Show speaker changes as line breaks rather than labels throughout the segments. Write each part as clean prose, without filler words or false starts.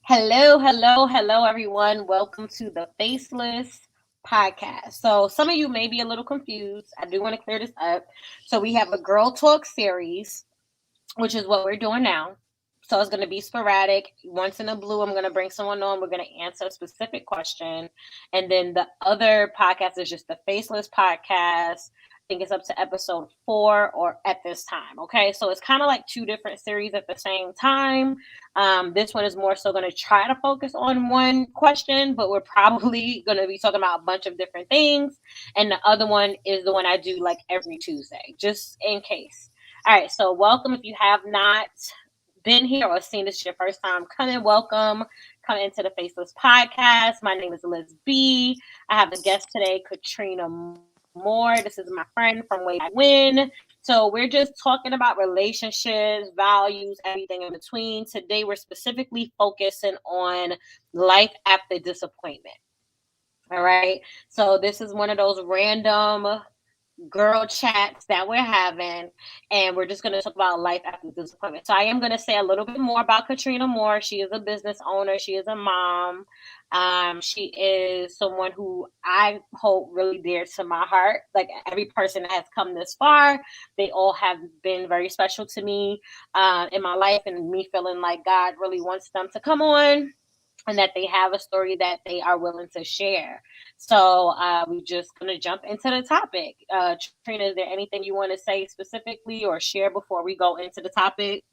Hello, everyone. Welcome to the Faceless Podcast. So, some of you may be a little confused. I do want to clear this up. So, we have a Girl Talk series, which is what we're doing now. So, it's going to be sporadic. Once in a blue, I'm going to bring someone on. We're going to answer a specific question. And then the other podcast is just the Faceless Podcast. I think it's up to episode 4 or at this time. Okay. So it's kind of like two different series at the same time. This one is more so going to try to focus on one question, but we're probably going to be talking about a bunch of different things. And the other one is the one I do like every Tuesday, just in case. All right. So welcome. If you have not been here or seen this your first time, welcome. Come into the Faceless Podcast. My name is Liz B. I have a guest today, Katrina Moore. This is my friend from Way I Win. So we're just talking about relationships, values, everything in between. Today we're specifically focusing on life after disappointment. All right. So this is one of those random girl chats that we're having, and we're just going to talk about life after disappointment. So I am going to say a little bit more about Katrina Moore. She is a business owner. She is a mom. She is someone who I hold really dear to my heart. Like every person that has come this far, they all have been very special to me in my life, and me feeling like God really wants them to come on and that they have a story that they are willing to share. So we're just going to jump into the topic. Trina, is there anything you want to say specifically or share before we go into the topic?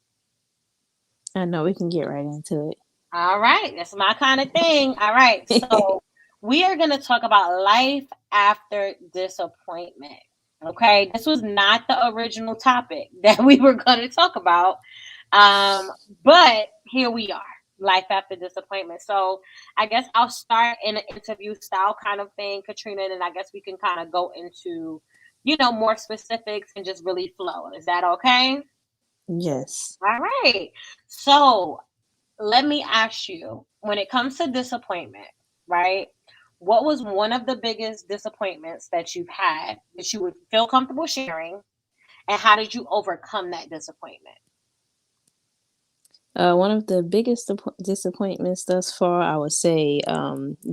I know we can get right into it.
All right. That's my kind of thing. All right. So we are going to talk about life after disappointment. Okay. This was not the original topic that we were going to talk about. But here we are. Life after disappointment. So I guess I'll start in an interview style kind of thing, Katrina, and I guess we can kind of go into, more specifics and just really flow. Is that okay?
Yes.
All right. So let me ask you, when it comes to disappointment, right? What was one of the biggest disappointments that you've had that you would feel comfortable sharing? And how did you overcome that disappointment?
One of the biggest disappointments thus far, I would say,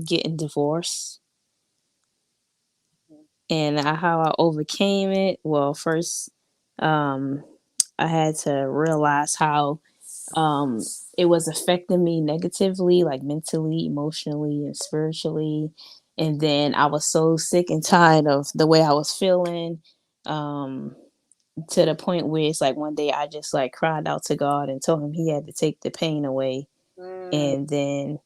getting divorced. And how I overcame it. Well, first, I had to realize how it was affecting me negatively, like mentally, emotionally, and spiritually. And then I was so sick and tired of the way I was feeling. Um, to the point where it's like one day I just like cried out to God and told him he had to take the pain away.
Mm,
And then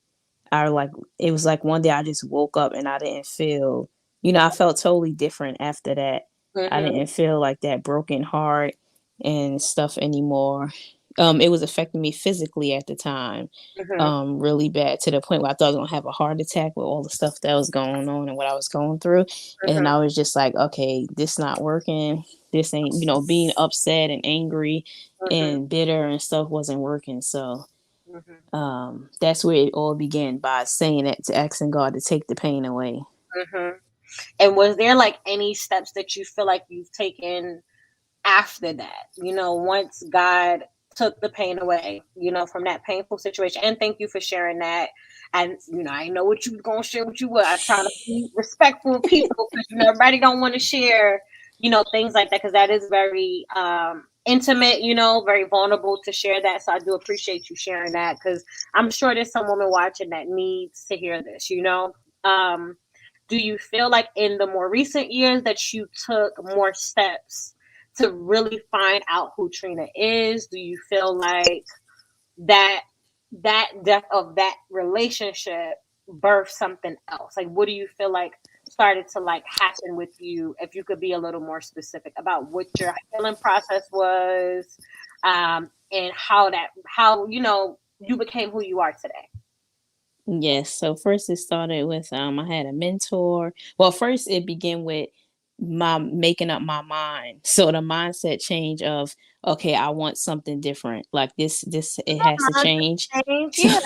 I like it was like one day I just woke up and I didn't feel, I felt totally different after that. I
mm-hmm,
didn't feel like that broken heart and stuff anymore. It was affecting me physically at the time,
mm-hmm,
really bad, to the point where I thought I was gonna have a heart attack with all the stuff that was going on and what I was going through. And
mm-hmm,
I was just like, okay, this not working. This ain't, being upset and angry
mm-hmm,
and bitter and stuff wasn't working. So
mm-hmm,
that's where it all began, by saying that, to asking God to take the pain away.
mm-hmm. And was there like any steps that you feel like you've taken after that? Once God took the pain away, from that painful situation. And thank you for sharing that. And I know what you was gonna share what you were. I try to be respectful of people because everybody don't want to share, things like that because that is very intimate, very vulnerable to share that. So I do appreciate you sharing that because I'm sure there's some woman watching that needs to hear this. Do you feel like in the more recent years that you took more steps to really find out who Trina is? Do you feel like that death of that relationship birthed something else? Like, what do you feel like started to like happen with you? If you could be a little more specific about what your healing process was, and how you became who you are today.
Yes. So first it started with I had a mentor. Well, first it began with my making up my mind. So the mindset change of, okay, I want something different. Like this it has to change.
Change,
So
yeah.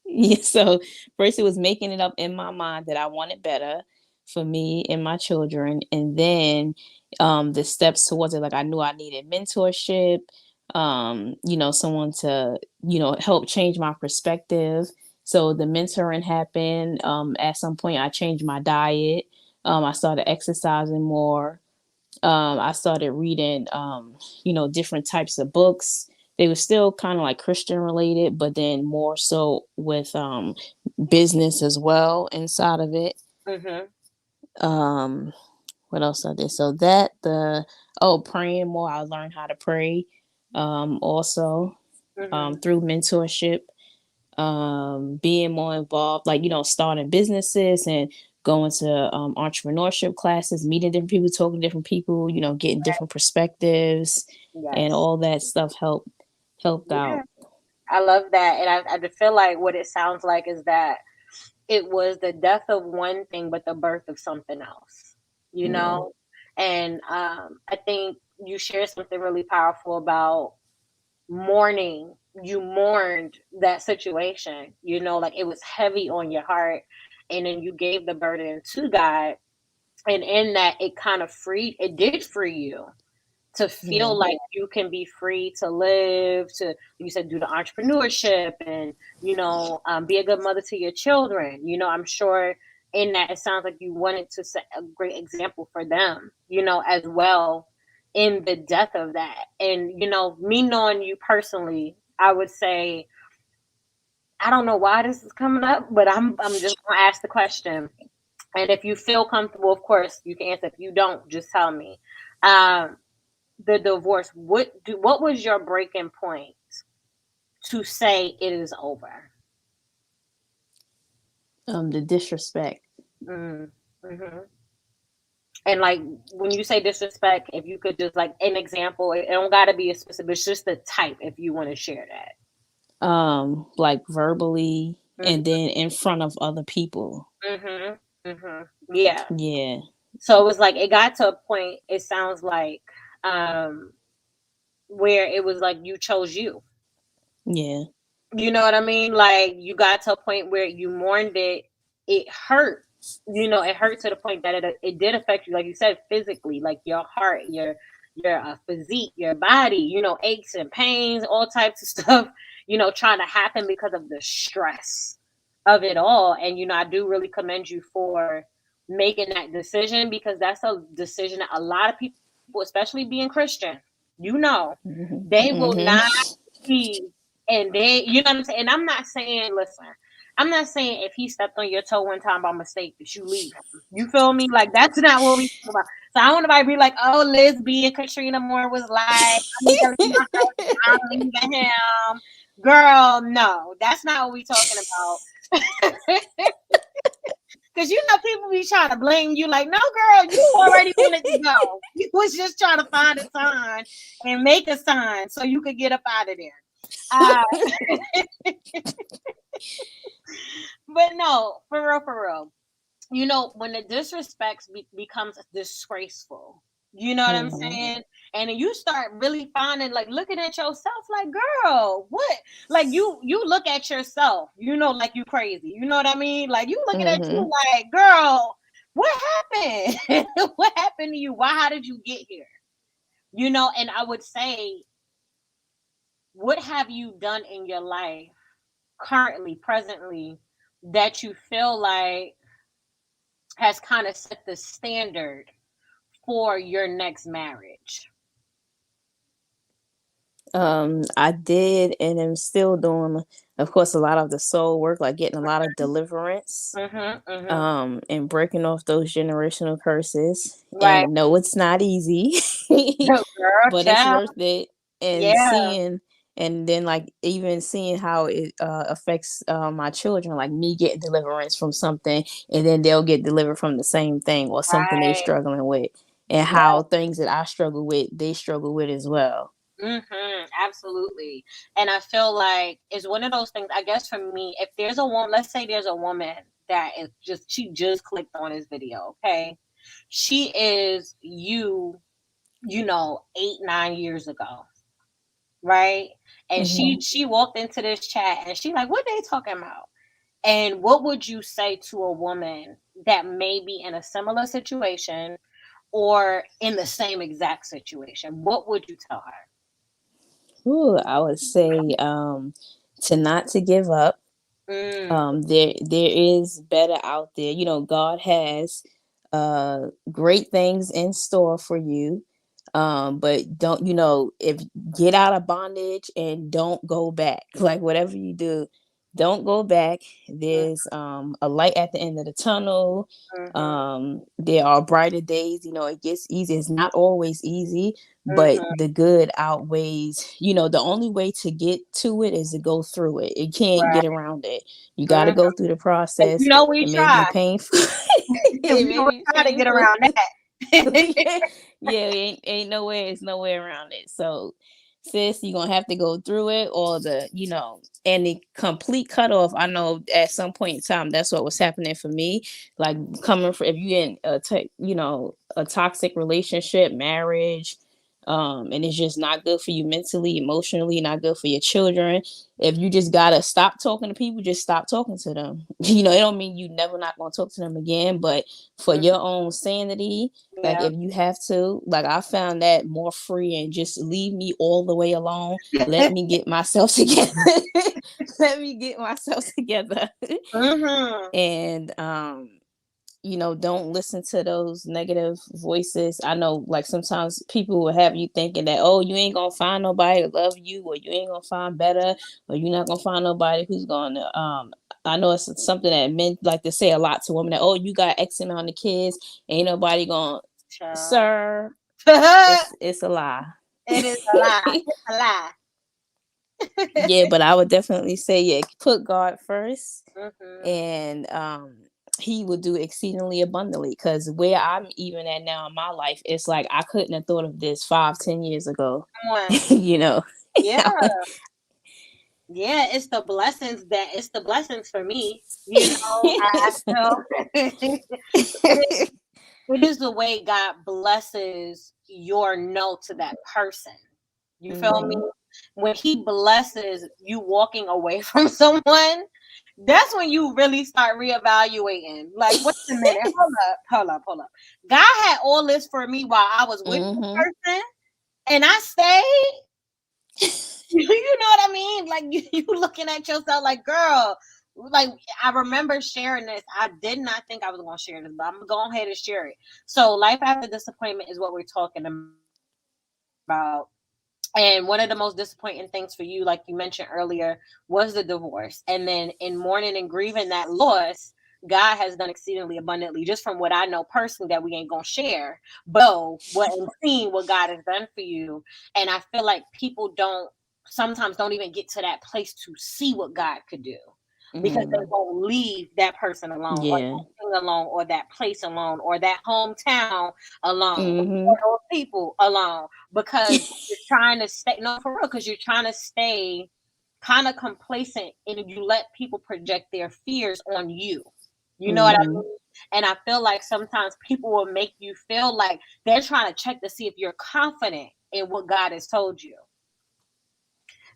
yeah, so first it was making it up in my mind that I wanted better for me and my children. And then the steps towards it, like I knew I needed mentorship. someone to, help change my perspective. So the mentoring happened. At some point, I changed my diet. I started exercising more. I started reading, different types of books. They were still kind of like Christian related, but then more so with business as well inside of it. Um, what else I did? So praying more. I learned how to pray. Also through mentorship, being more involved, like starting businesses and going to entrepreneurship classes, meeting different people, talking to different people, getting different perspectives, and
Yes.
all that stuff helped
Yeah.
out.
I love that. And I just feel like what it sounds like is that it was the death of one thing, but the birth of something else, you
Yeah.
know? And I think you shared something really powerful about mourning. You mourned that situation, like it was heavy on your heart. And then you gave the burden to God. And in that, it did free you to feel
Yeah.
like you can be free to live, to, you said, do the entrepreneurship and, be a good mother to your children. I'm sure in that it sounds like you wanted to set a great example for them, as well in the death of that. And, me knowing you personally, I would say, I don't know why this is coming up, but I'm just gonna ask the question. And if you feel comfortable, of course, you can answer. If you don't, just tell me. Um, the divorce, what was your breaking point to say it is over?
The disrespect.
Mm, hmm. And like when you say disrespect, if you could just like an example, it don't got to be a specific, it's just the type if you want to share that.
Like verbally, and
Mm-hmm,
then in front of other people.
mm-hmm, mm-hmm. Yeah.
Yeah.
So it was like it got to a point, it sounds like, um where it was like you chose you.
Yeah.
You know what I mean? Like you got to a point where you mourned it. It hurt. It hurt to the point that it did affect you, like you said, physically, like your heart, your physique, your body. Aches and pains, all types of stuff. Trying to happen because of the stress of it all. And I do really commend you for making that decision, because that's a decision that a lot of people, especially being Christian,
Mm-hmm.
they will
Mm-hmm.
not be, and they, what I'm saying. And I'm not saying, listen, I'm not saying if he stepped on your toe one time by mistake that you leave him. You feel me? Like that's not what we talk about. So I don't want nobody be like, oh, Lisby and Katrina Moore was like, I need to leave my house, I'm leaving him. Girl, no, that's not what we talking about. Because people be trying to blame you, like, no, girl, you already wanted to go. You was just trying to find a sign and make a sign so you could get up out of there. Uh, but no, for real. When the disrespect becomes disgraceful, you know what I'm
Mm-hmm.
saying? And then you start really finding, like, looking at yourself, like, girl, what? Like, you look at yourself, like you crazy. You know what I mean? Like, you looking at you
Mm-hmm.
like, girl, what happened? What happened to you? How did you get here? And I would say, what have you done in your life currently, presently, that you feel like has kind of set the standard for your next marriage?
I did, and I'm still doing, of course, a lot of the soul work, like getting a lot of deliverance,
Mhm, mhm.
and breaking off those generational curses.
Right.
And no, it's not easy,
Girl,
but it's
child.
worth it. And
Yeah.
seeing, and then like even seeing how it affects my children, like me getting deliverance from something, and then they'll get delivered from the same thing or something they're
Right.
struggling with, and
Yeah.
how things that I struggle with, they struggle with as well.
Absolutely. And I feel like it's one of those things, I guess for me, if there's a woman, let's say there's a woman that is just, she just clicked on this video, okay? She is you, 8, 9 years ago, right? And
Hmm.
she walked into this chat and she like, what they talking about? And what would you say to a woman that may be in a similar situation or in the same exact situation? What would you tell her?
Ooh, I would say to not to give up.
Mm,
There is better out there. You know, God has great things in store for you. But don't, you know, if get out of bondage and don't go back. Like whatever you do, don't go back.
mm,
There's a light at the end of the tunnel.
mhm,
There are brighter days. You know, it gets easy. It's not always easy, but
mhm.
the good outweighs. You know, the only way to get to it is to go through it. You can't get
Right.
around it. You got to
Mhm.
go through the
And
process.
you know we
It may be
try.
painful.
And
It
we
may
gonna
be
try to get
painful.
around that.
Yeah, ain't nowhere, it's nowhere around it. So, sis, you're gonna have to go through it, or the, you know, and the complete cutoff. I know at some point in time that's what was happening for me. Like coming from, if you in a you know, a toxic relationship, marriage, and it's just not good for you mentally, emotionally, not good for your children. If you just gotta stop talking to people, just stop talking to them. You know, it don't mean you never not gonna talk to them again, but for
Mhm.
your own sanity, like
Yeah.
if you have to, like I found that more free, and just leave me all the way alone. Let me get myself together. Let me get myself together.
Mhm.
And you know, don't listen to those negative voices. I know like sometimes people will have you thinking that, oh, you ain't gonna find nobody to love you, or you ain't gonna find better, or you're not gonna find nobody who's gonna I know it's something that men like to say a lot to women, that, oh, you got X amount of kids, ain't nobody gonna.
Child.
Sir, it's a lie.
It is a lie. It's a lie.
Yeah, but I would definitely say, yeah, put God first,
Mhm.
and he will do exceedingly abundantly. Because where I'm even at now in my life, it's like I couldn't have thought of this 5-10 years ago.
Come on.
You know.
Yeah. Yeah, it's the blessings for me. You know, I feel it is the way God blesses your no to that person. You feel me?
Hmm.
When he blesses you walking away from someone, that's when you really start reevaluating. Like, wait a minute, hold up. God had all this for me while I was with the
Hmm.
person, and I stayed. You know what I mean? Like you looking at yourself like, girl. Like I remember sharing this. I did not think I was going to share this, but I'm gonna go ahead and share it. So, life after disappointment is what we're talking about. And one of the most disappointing things for you, like you mentioned earlier, was the divorce. And then in mourning and grieving that loss, God has done exceedingly abundantly, just from what I know personally that we ain't gonna share. But what and seeing what God has done for you. And I feel like people don't sometimes don't even get to that place to see what God could do, because they
Hmm.
won't leave that person alone, or
Yeah.
that thing alone, or that place alone, or that hometown alone, or
Hmm.
those people alone, because you're trying to stay, no, for real, because you're trying to stay kind of complacent, and you let people project their fears on you. You know what I
Hmm.
mean? And I feel like sometimes people will make you feel like they're trying to check to see if you're confident in what God has told you.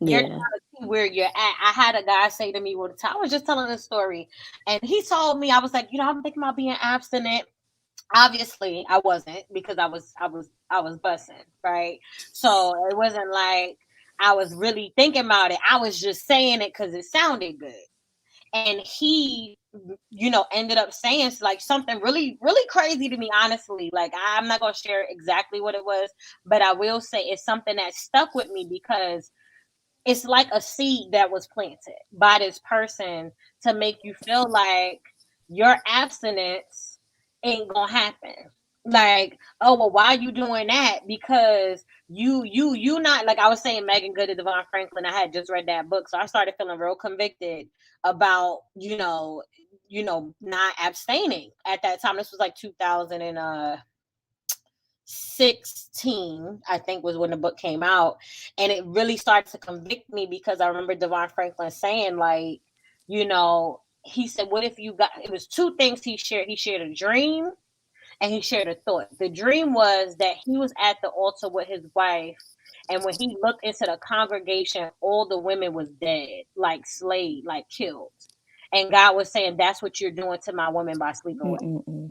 They're trying
Yeah.
to see where you're at. I had a guy say to me one time, I was just telling this story, and he told me, I was like, I'm thinking about being abstinent. Obviously, I wasn't, because I was bussing, right? So it wasn't like I was really thinking about it. I was just saying it because it sounded good. And he, ended up saying like something really really crazy to me, honestly. Like, I'm not going to share exactly what it was, but I will say it's something that stuck with me, because it's like a seed that was planted by this person to make you feel like your abstinence ain't gonna happen. Like, oh well, why are you doing that? Because you not, like I was saying, Megan Good and Devon Franklin. I had just read that book, so I started feeling real convicted about not abstaining at that time. This was like 2016, I think, was when the book came out. And it really started to convict me, because I remember Devon Franklin saying, like, he said, what if you got, it was two things he shared. He shared a dream, and he shared a thought. The dream was that he was at the altar with his wife, and when he looked into the congregation, all the women was dead, like slayed, like killed. And God was saying, that's what you're doing to my women by sleeping with.
Mm-mm-mm.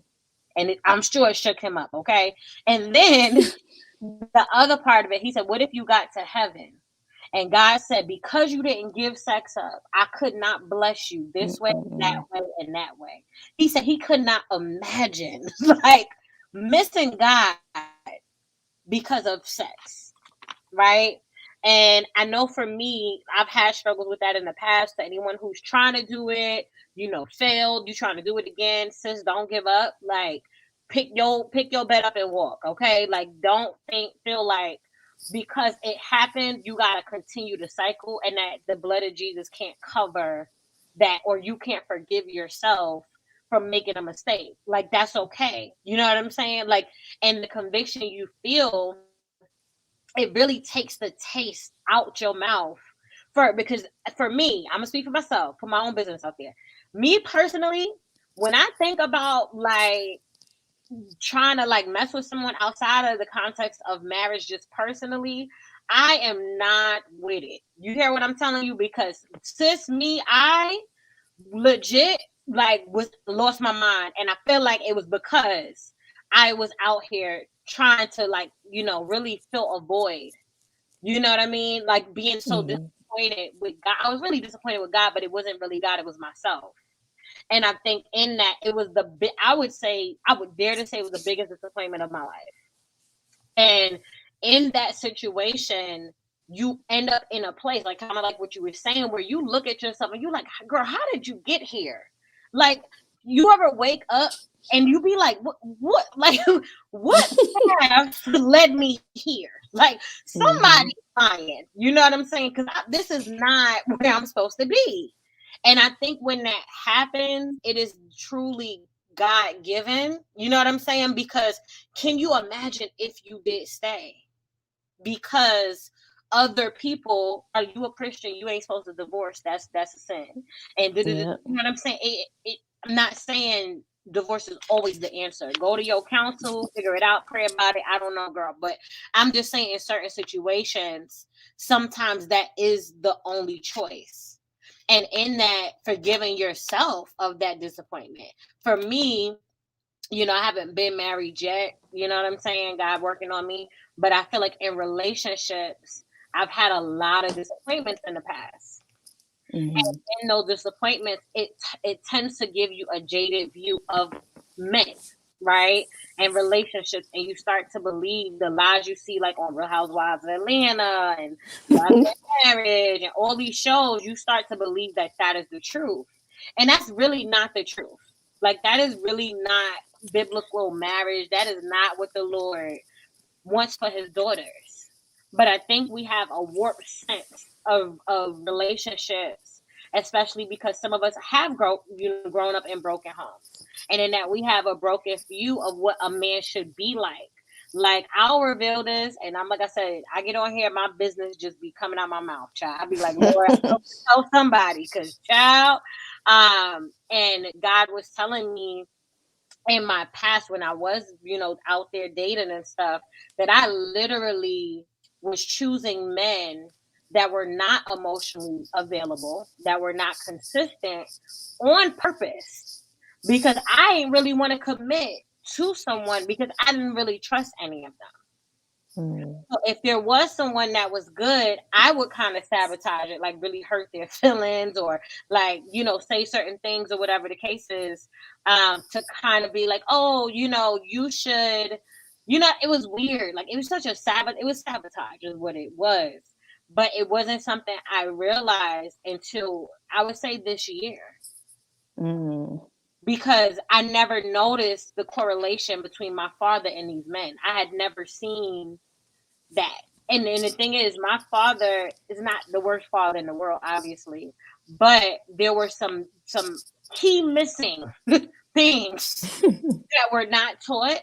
And I'm sure it shook him up. Okay. And then the other part of it, he said, what if you got to heaven And God said, because you didn't give sex up, I could not bless you this way, that
Mm-mm.
way, and that way. He said he could not imagine like missing God because of sex, right? And I know for me, I've had struggles with that in the past. To anyone who's trying to do it, failed, you trying to do it again, sis, don't give up. Like pick your bed up and walk, okay? Like don't feel like because it happened, you gotta continue the cycle, and that the blood of Jesus can't cover that, or you can't forgive yourself from making a mistake. Like that's okay. You know what I'm saying? Like, and the conviction you feel, it really takes the taste out your mouth because for me, I'm gonna speak for myself, put my own business out there. Me personally, when I think about like trying to like mess with someone outside of the context of marriage, just personally, I am not with it. You hear what I'm telling you? Because sis, me, I legit like was lost my mind, and I feel like it was because I was out here trying to like really fill a void. You know what I mean? Like being so
Mm-hmm.
disappointed with God. I was really disappointed with God, but it wasn't really God, it was myself. And I think in that it was I would say, I would dare to say it was the biggest disappointment of my life. And in that situation, you end up in a place like kind of like what you were saying, where you look at yourself and you're like, girl, how did you get here? Like, you ever wake up and you be like, what like what path led me here? Like somebody
Mm-hmm.
lying. You know what I'm saying? Because this is not where I'm supposed to be. And I think when that happens, it is truly God given. You know what I'm saying? Because can you imagine if you did stay? Because other people, are you a Christian? You ain't supposed to divorce. That's a sin. And you know
Yeah.
what I'm saying? I'm not saying divorce is always the answer. Go to your counsel, figure it out, pray about it. I don't know, girl, but I'm just saying in certain situations, sometimes that is the only choice. And in that, forgiving yourself of that disappointment. For me, I haven't been married yet. You know what I'm saying? God working on me. But I feel like in relationships, I've had a lot of disappointments in the past.
Mm-hmm.
And in those disappointments, it tends to give you a jaded view of men, right? And relationships, and you start to believe the lies you see, like on Real Housewives of Atlanta and Love and Marriage and all these shows. You start to believe that that is the truth, and that's really not the truth. Like that is really not biblical marriage. That is not what the Lord wants for His daughters. But I think we have a warped sense of relationships, especially because some of us have grown up in broken homes, and in that we have a broken view of what a man should be like. Like I'll reveal this, and I'm like I said, I get on here, my business just be coming out my mouth, child. I be like, Lord, tell somebody, cause child, and God was telling me in my past when I was, out there dating and stuff, that I literally was choosing men that were not emotionally available, that were not consistent on purpose, because I didn't really want to commit to someone because I didn't really trust any of them.
Mm-hmm.
So if there was someone that was good, I would kind of sabotage it, like really hurt their feelings, or like, say certain things or whatever the case is, to kind of be like, oh, you should, it was weird. Like it was such a it was sabotage is what it was. But it wasn't something I realized until I would say this year,
Mm-hmm.
because I never noticed the correlation between my father and these men. I had never seen that. And the thing is, my father is not the worst father in the world, obviously, but there were some key missing things that were not taught,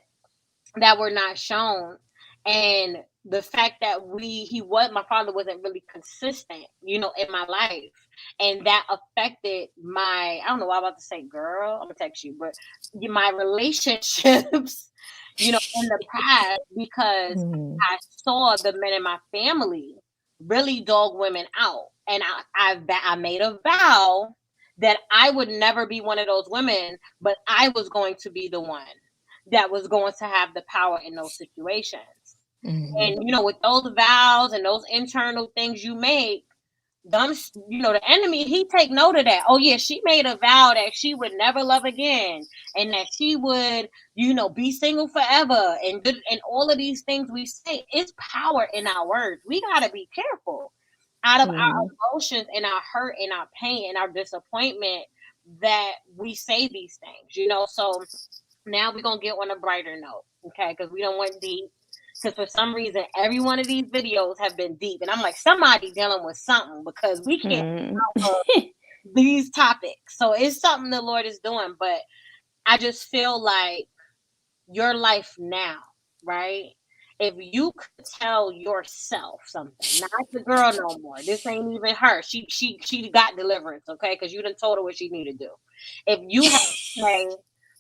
that were not shown, and the fact that my father wasn't really consistent, in my life, and that affected my, I don't know why I'm about to say girl, I'm gonna text you, but my relationships, in the past, because
Mm-hmm.
I saw the men in my family really dog women out, and I made a vow that I would never be one of those women, but I was going to be the one that was going to have the power in those situations. And, with those vows and those internal things you make, them, the enemy, he take note of that. Oh yeah, she made a vow that she would never love again, and that she would, be single forever, and all of these things we say. It's power in our words. We gotta be careful out of our emotions and our hurt and our pain and our disappointment that we say these things. So now we're gonna get on a brighter note, okay? Because we don't want deep. Because for some reason, every one of these videos have been deep, and I'm like, somebody dealing with something, because we can't cover these topics. So it's something the Lord is doing. But I just feel like your life now, right? If you could tell yourself something, not the girl no more. This ain't even her. She got deliverance, okay? Because you done told her what she needed to do. If you had to say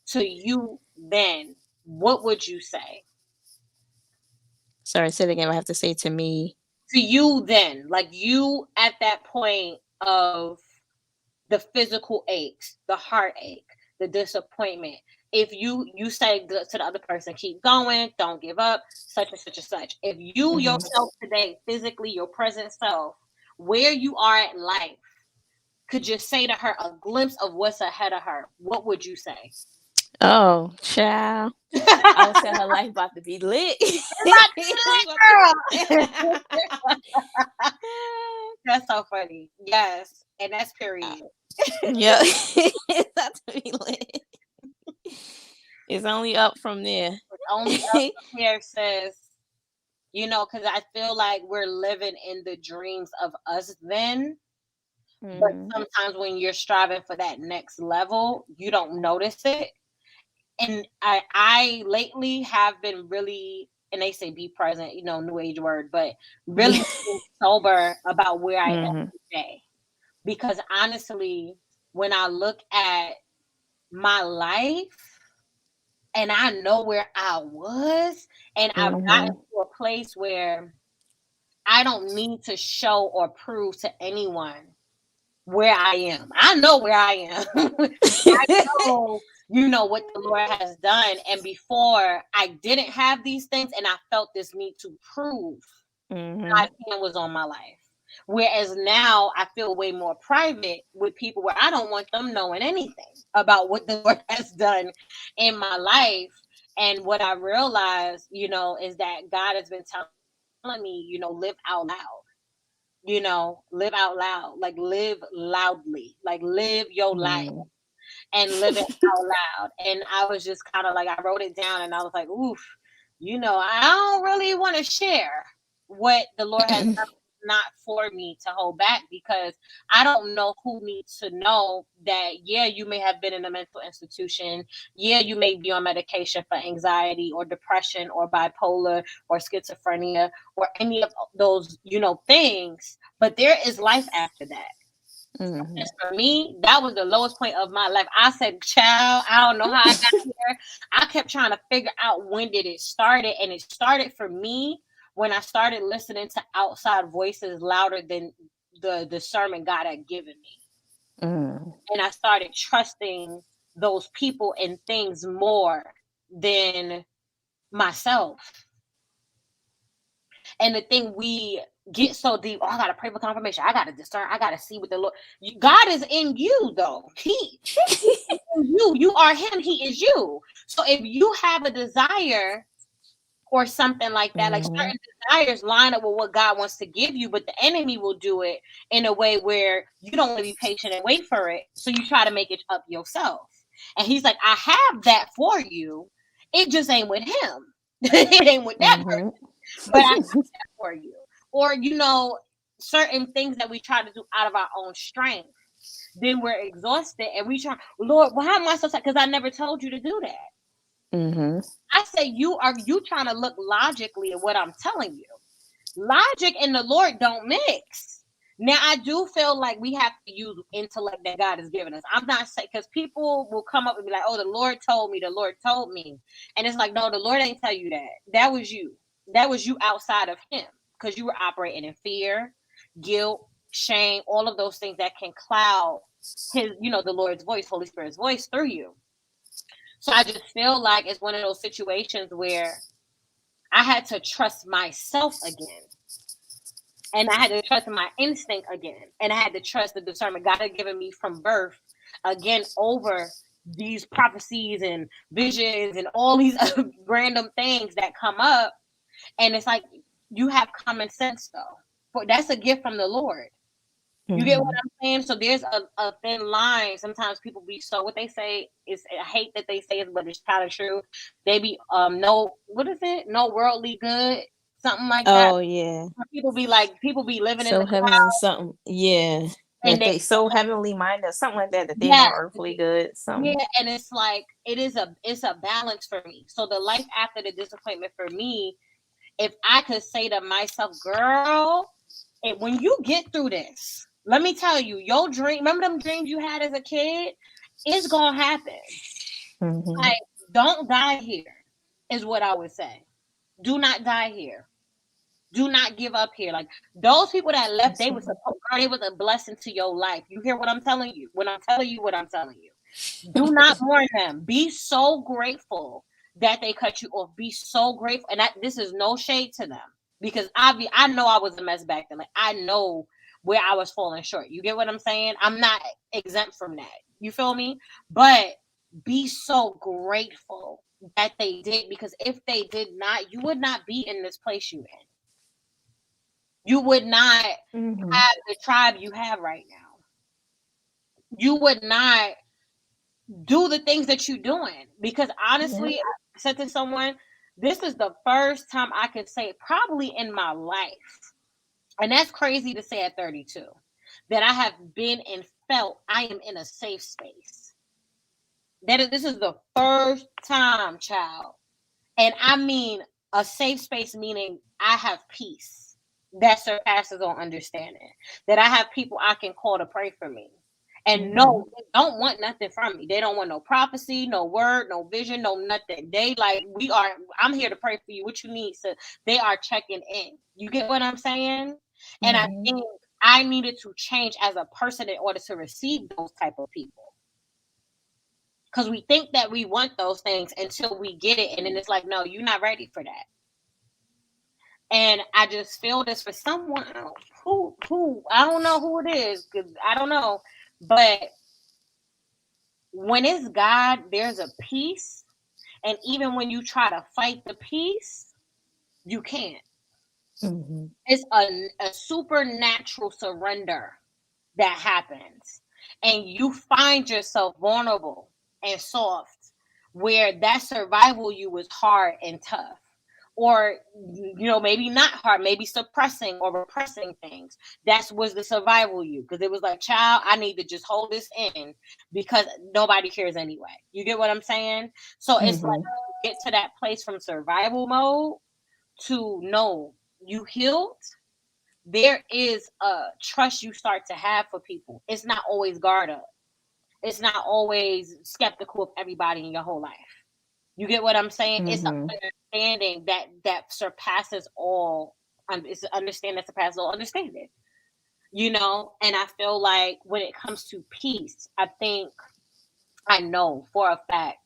to you then, what would you say?
Sorry, say it again. I have to say to me.
To you then, like you at that point of the physical aches, the heartache, the disappointment. If you say to the other person, keep going, don't give up, such and such and such. If you yourself today, physically, your present self, where you are in life, could just say to her a glimpse of what's ahead of her, what would you say?
Oh, child. I would say her life about to be lit.
That's so funny. Yes. And that's period.
Yeah. It's about to be lit. It's only up from there.
It's only up from here, sis. Because I feel like we're living in the dreams of us then. But sometimes when you're striving for that next level, you don't notice it. And I lately have been really, and they say be present, new age word, but really sober about where I am today. Because honestly, when I look at my life and I know where I was, and I've gotten to a place where I don't need to show or prove to anyone where I am. I know where I am. I know, what the Lord has done. And before, I didn't have these things, and I felt this need to prove God's hand was on my life. Whereas now, I feel way more private with people where I don't want them knowing anything about what the Lord has done in my life. And what I realized, is that God has been telling me, live out loud. Live out loud, like live loudly, like live your life and live it out loud. And I was just kind of like, I wrote it down and I was like, oof, I don't really want to share what the Lord has done, not for me to hold back, because I don't know who needs to know that, yeah, you may have been in a mental institution. Yeah, you may be on medication for anxiety or depression or bipolar or schizophrenia or any of those, things. But there is life after that. Just for me, that was the lowest point of my life. I said, child, I don't know how I got here. I kept trying to figure out when did it started. And it started for me when I started listening to outside voices louder than the discernment God had given me. And I started trusting those people and things more than myself. And the thing, we get so deep. Oh, I gotta pray for confirmation. I gotta discern. I gotta see what the Lord. God is in you, though. He is in you. You are Him. He is you. So if you have a desire or something like that, like certain desires line up with what God wants to give you, but the enemy will do it in a way where you don't want to be patient and wait for it. So you try to make it up yourself. And He's like, I have that for you. It just ain't with him. It ain't with that person. But I have that for you. Or, certain things that we try to do out of our own strength. Then we're exhausted and we try, Lord, why am I so sad? Because I never told you to do that. I say, you trying to look logically at what I'm telling you. Logic and the Lord don't mix. Now, I do feel like we have to use intellect that God has given us. I'm not saying, because people will come up and be like, oh, the Lord told me, the Lord told me. And it's like, no, the Lord ain't tell you that. That was you. That was you outside of Him, because you were operating in fear, guilt, shame, all of those things that can cloud His, the Lord's voice, Holy Spirit's voice through you. So I just feel like it's one of those situations where I had to trust myself again. And I had to trust my instinct again. And I had to trust the discernment God had given me from birth again over these prophecies and visions and all these random things that come up. And it's like, you have common sense though. That's a gift from the Lord. You get what I'm saying? So there's a thin line. Sometimes people be so, what they say is, I hate that they say it, but it's kind of true. They be no, what is it? No worldly good, something like that.
Oh yeah.
People be living in
So
the
heavenly
clouds,
something. Yeah.
and
That they so heavenly minded, something like that, that they know
yeah,
earthly good. Something.
yeah, and it's like it's a balance for me. So the life after the disappointment for me, if I could say to myself, girl, and when you get through this, let me tell you, your dream, remember them dreams you had as a kid? It's gonna happen.
Mm-hmm.
Like, don't die here, is what I would say. Do not die here. Do not give up here. Like, those people that left, they was supposed, girl, they was a blessing to your life. You hear what I'm telling you? When I'm telling you what I'm telling you. Do not mourn them. Be so grateful that they cut you off. Be so grateful. And this is no shade to them, because I know I was a mess back then. Like, I know where I was falling short. You get what I'm saying? I'm not exempt from that. You feel me? But be so grateful that they did, because if they did not, you would not be in this place you in. You would not
Mm-hmm.
have the tribe you have right now. You would not do the things that you're doing, because
Yeah.
honestly, I said to someone, this is the first time I could say probably in my life, and that's crazy to say at 32, that I have been and felt I am in a safe space. This is the first time, child. And I mean a safe space, meaning I have peace that surpasses all understanding. That I have people I can call to pray for me. And
Mm-hmm.
no, they don't want nothing from me. They don't want no prophecy, no word, no vision, no nothing. They like, I'm here to pray for you. What you need? So they are checking in. You get what I'm saying? And I
Mm-hmm.
think I needed to change as a person in order to receive those type of people. Because we think that we want those things until we get it. And then it's like, no, you're not ready for that. And I just feel this for someone who I don't know who it is, because I don't know. But when it's God, there's a peace. And even when you try to fight the peace, you can't.
Mm-hmm.
It's a supernatural surrender that happens. And you find yourself vulnerable and soft, where that survival you was hard and tough. Or, maybe not hard, maybe suppressing or repressing things. That was the survival you, because it was like, child, I need to just hold this in, because nobody cares anyway. You get what I'm saying? So it's like,
Mm-hmm.
get to that place from survival mode to know you healed. There is a trust you start to have for people. It's not always guard up. It's not always skeptical of everybody in your whole life. You get what I'm saying? It's an
Mm-hmm.
understanding that surpasses all. It's an understanding that surpasses all understanding. And I feel like when it comes to peace, I know for a fact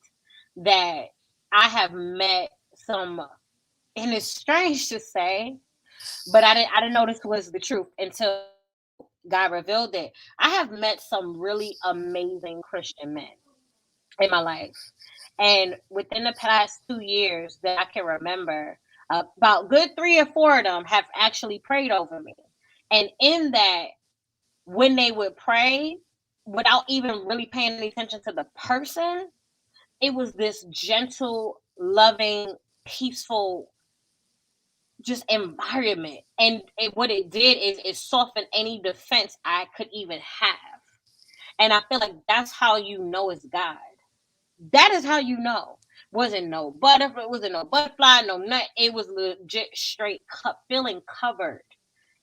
that I have met some, and it's strange to say, but I didn't know this was the truth until God revealed it. I have met some really amazing Christian men in my life. And within the past 2 years that I can remember, about good 3 or 4 of them have actually prayed over me. And in that, when they would pray, without even really paying any attention to the person, it was this gentle, loving, peaceful, just environment. And what it did is it softened any defense I could even have. And I feel like that's how you know it's God. That is how you know. Wasn't no butterfly, no nut. It was legit straight feeling covered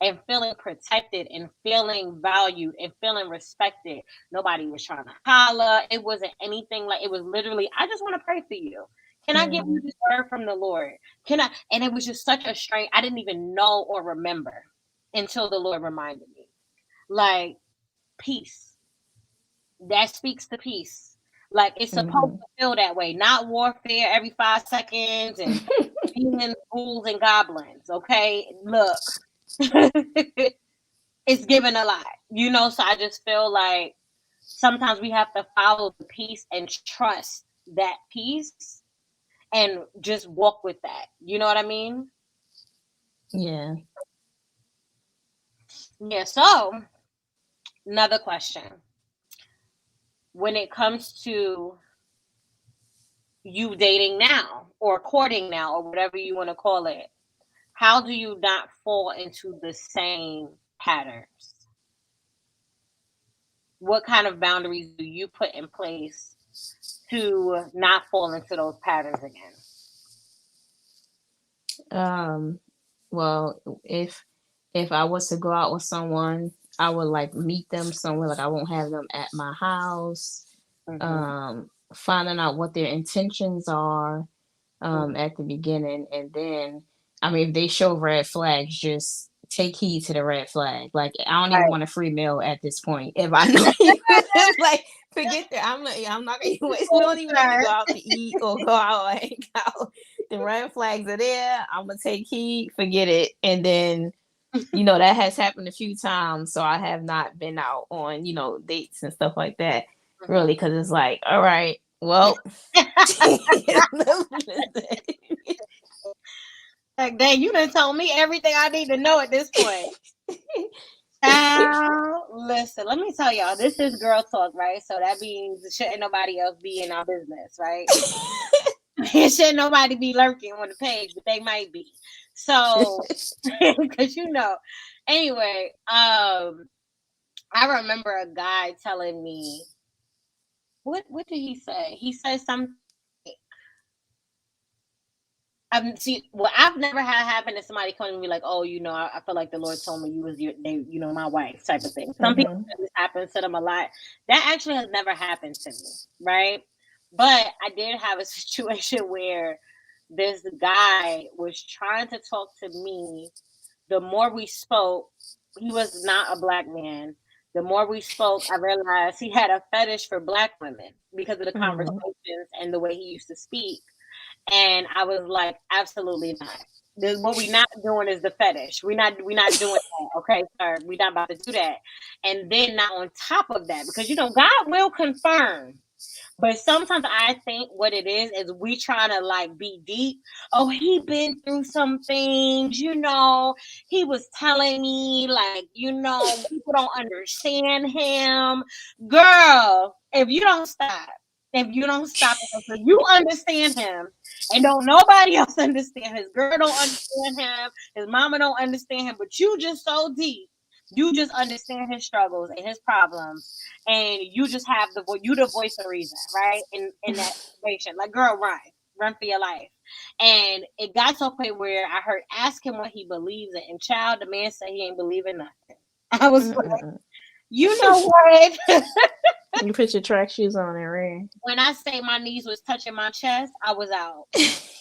and feeling protected and feeling valued and feeling respected. Nobody was trying to holler. It wasn't anything like, it was literally, I just want to pray for you. Can I give
Mm-hmm.
you this word from the Lord? Can I? And it was just such a strange, I didn't even know or remember until the Lord reminded me. Like, peace. That speaks to peace. Like, it's supposed
Mm-hmm.
to feel that way, not warfare every 5 seconds and demons, ghouls, and goblins. Okay, look, it's given a lot, so I just feel like sometimes we have to follow the peace and trust that peace and just walk with that. You know what I mean?
Yeah.
Yeah. So another question: when it comes to you dating now or courting now or whatever you want to call it, how do you not fall into the same patterns? What kind of boundaries do you put in place to not fall into those patterns again?
Well, if I was to go out with someone, I would like meet them somewhere. Like I won't have them at my house.
Mm-hmm.
Finding out what their intentions are at the beginning, and then I mean, if they show red flags, just take heed to the red flag. Like I don't even
Right.
want a free meal at this point. If I know you, like forget that. I'm not gonna. We don't even have to go out to eat or go out or hang out. The red flags are there. I'm gonna take heed. Forget it, and then. That has happened a few times, so I have not been out on dates and stuff like that really, because it's like, all right, well.
Like, dang, you done told me everything I need to know at this point. Listen, let me tell y'all, this is girl talk, right? So that means shouldn't nobody else be in our business, right? Shouldn't nobody be lurking on the page, but they might be. So, because anyway, I remember a guy telling me, what did he say? He said something. I've never had happen to somebody come to me like, oh, I feel like the Lord told me you was my wife type of thing. Some people, this happens to them a lot. That actually has never happened to me, right? But I did have a situation where this guy was trying to talk to me. The more we spoke, he was not a black man. The more we spoke, I realized he had a fetish for black women because of the conversations and the way he used to speak. And I was like, absolutely not. What we not doing is the fetish. We not doing that. Okay, sir. We not about to do that. And then not on top of that, because God will confirm. But sometimes I think what it is we trying to like be deep. Oh, he been through some things, he was telling me like, people don't understand him. Girl, if you don't stop, if you understand him and don't nobody else understand, his girl don't understand him, his mama don't understand him, but you just so deep. You just understand his struggles and his problems, and you just have the voice of reason, right? In that situation, like, girl, run for your life. And it got to a point where I heard ask him what he believes in, and child, the man said he ain't believing nothing. I was like, you know what?
You put your track shoes on and ran.
When I say my knees was touching my chest, I was out.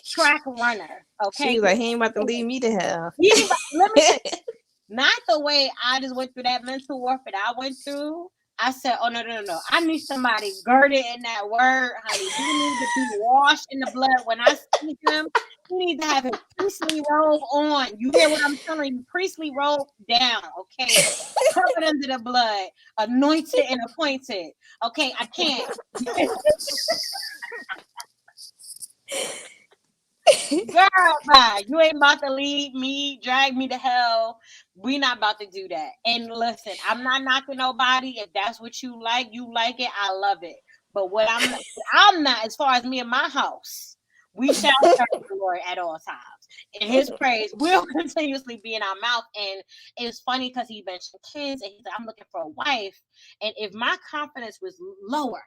Track runner, okay?
She was like, he ain't about to leave me to hell.
Let me say, not the way I just went through that mental warfare that I went through. I said, oh, no. I need somebody girded in that word, honey. You need to be washed in the blood. When I see him, you need to have his priestly robe on. You hear what I'm telling you? Priestly robe down, okay? Covered under the blood, anointed and appointed. Okay, I can't. Girl, bye. You ain't about to leave me, drag me to hell. We not about to do that. And listen, I'm not knocking nobody. If that's what you like it. I love it. But what I'm not, as far as me and my house, we shall serve the Lord at all times. And his praise will continuously be in our mouth. And it's funny because he mentioned kids and he said, I'm looking for a wife. And if my confidence was lower,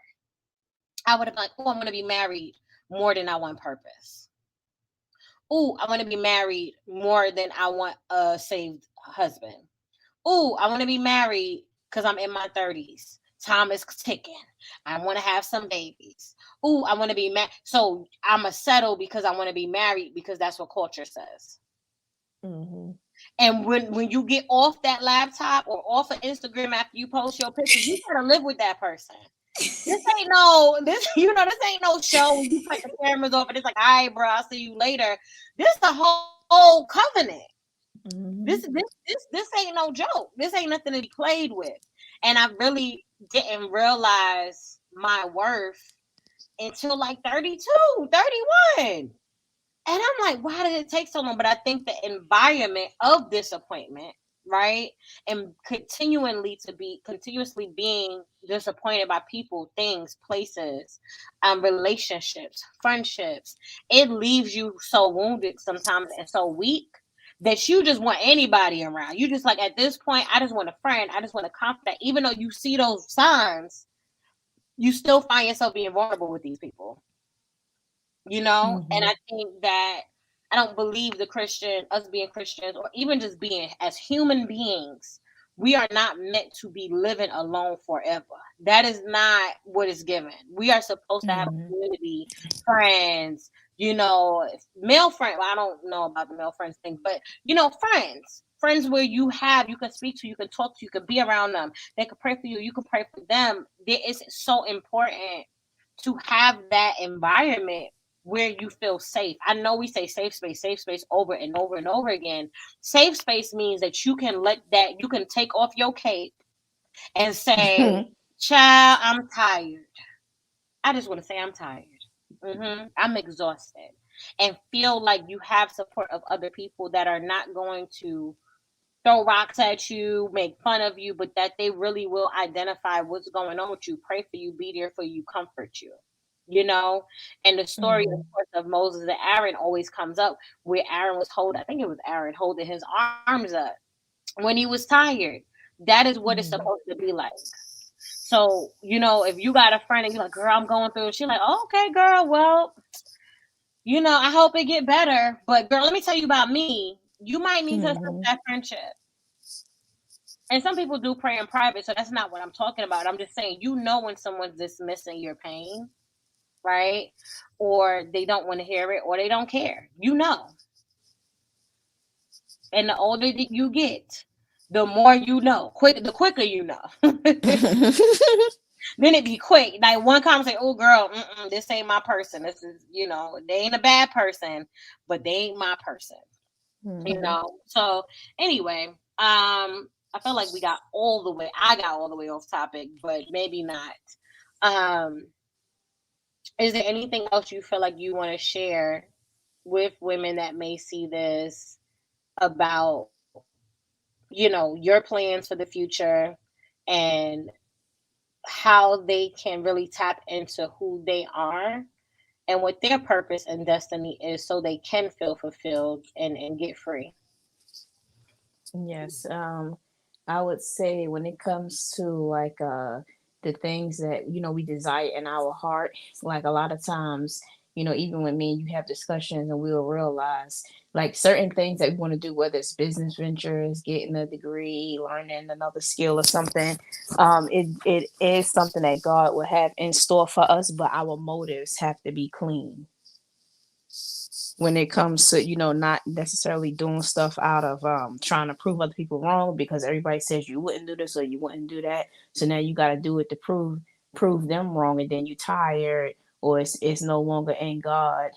I would have been like, oh, I'm going to be married more than I want purpose. Oh, I want to be married more than I want a saved husband. Oh, I want to be married because I'm in my 30s. Time is ticking. I want to have some babies. Oh, I want to be married. So I'm a settle because I want to be married because that's what culture says.
Mm-hmm.
And when you get off that laptop or off of Instagram after you post your pictures, you gotta live with that person. this ain't no show where you cut the cameras off and it's like, all right, bro, I'll see you later. This the whole covenant. This
Mhm.
this this ain't no joke. This ain't nothing to be played with. And I really didn't realize my worth until like 32, 31. And I'm like, why did it take so long? But I think the environment of disappointment, right? And continuously being disappointed by people, things, places, relationships, friendships, it leaves you so wounded sometimes and so weak that you just want anybody around. You just like, at this point, I just want a friend. I just want a confidant. Even though you see those signs, you still find yourself being vulnerable with these people, and I
Mhm.
think that I don't believe us being Christians, or even just being as human beings, we are not meant to be living alone forever. That is not what is given. We are supposed to have a
Mhm.
community, friends, male friends. Well, I don't know about the male friends thing, but friends where you can speak to, you can talk to, you can be around them. They can pray for you, you can pray for them. It's so important to have that environment where you feel safe. I know we say safe space over and over and over again. Safe space means that you can take off your cape and say, child, I'm tired. I just want to say I'm tired. I'm exhausted. And feel like you have support of other people that are not going to throw rocks at you, make fun of you, but that they really will identify what's going on with you, pray for you, be there for you, comfort you. You know, and the story, of
Mhm.
course, of Moses and Aaron always comes up where Aaron was I think it was Aaron holding his arms up when he was tired. That is what it's
Mhm.
supposed to be like. So, if you got a friend and you're like, girl, I'm going through, she's like, oh, okay, girl, well, I hope it get better. But girl, let me tell you about me. You might need to assess
Mhm.
that friendship. And some people do pray in private, so that's not what I'm talking about. I'm just saying, when someone's dismissing your pain, right? Or they don't want to hear it, or they don't care. And the older that you get, the more you know. The quicker you know. Then it be quick. Like one comment say, "Oh, girl, this ain't my person. This is, they ain't a bad person, but they ain't my person."
Mhm.
So anyway, I feel like I got all the way off topic, but maybe not. Um, is there anything else you feel like you want to share with women that may see this about, your plans for the future and how they can really tap into who they are and what their purpose and destiny is so they can feel fulfilled and get free?
Yes. I would say when it comes to like the things that we desire in our heart, like a lot of times, even when me and you have discussions and we'll realize like certain things that we want to do, whether it's business ventures, getting a degree, learning another skill or something, it is something that God will have in store for us, but our motives have to be clean when it comes to not necessarily doing stuff out of trying to prove other people wrong because everybody says you wouldn't do this or you wouldn't do that, so now you got to do it to prove them wrong, and then you tired or it's no longer in God,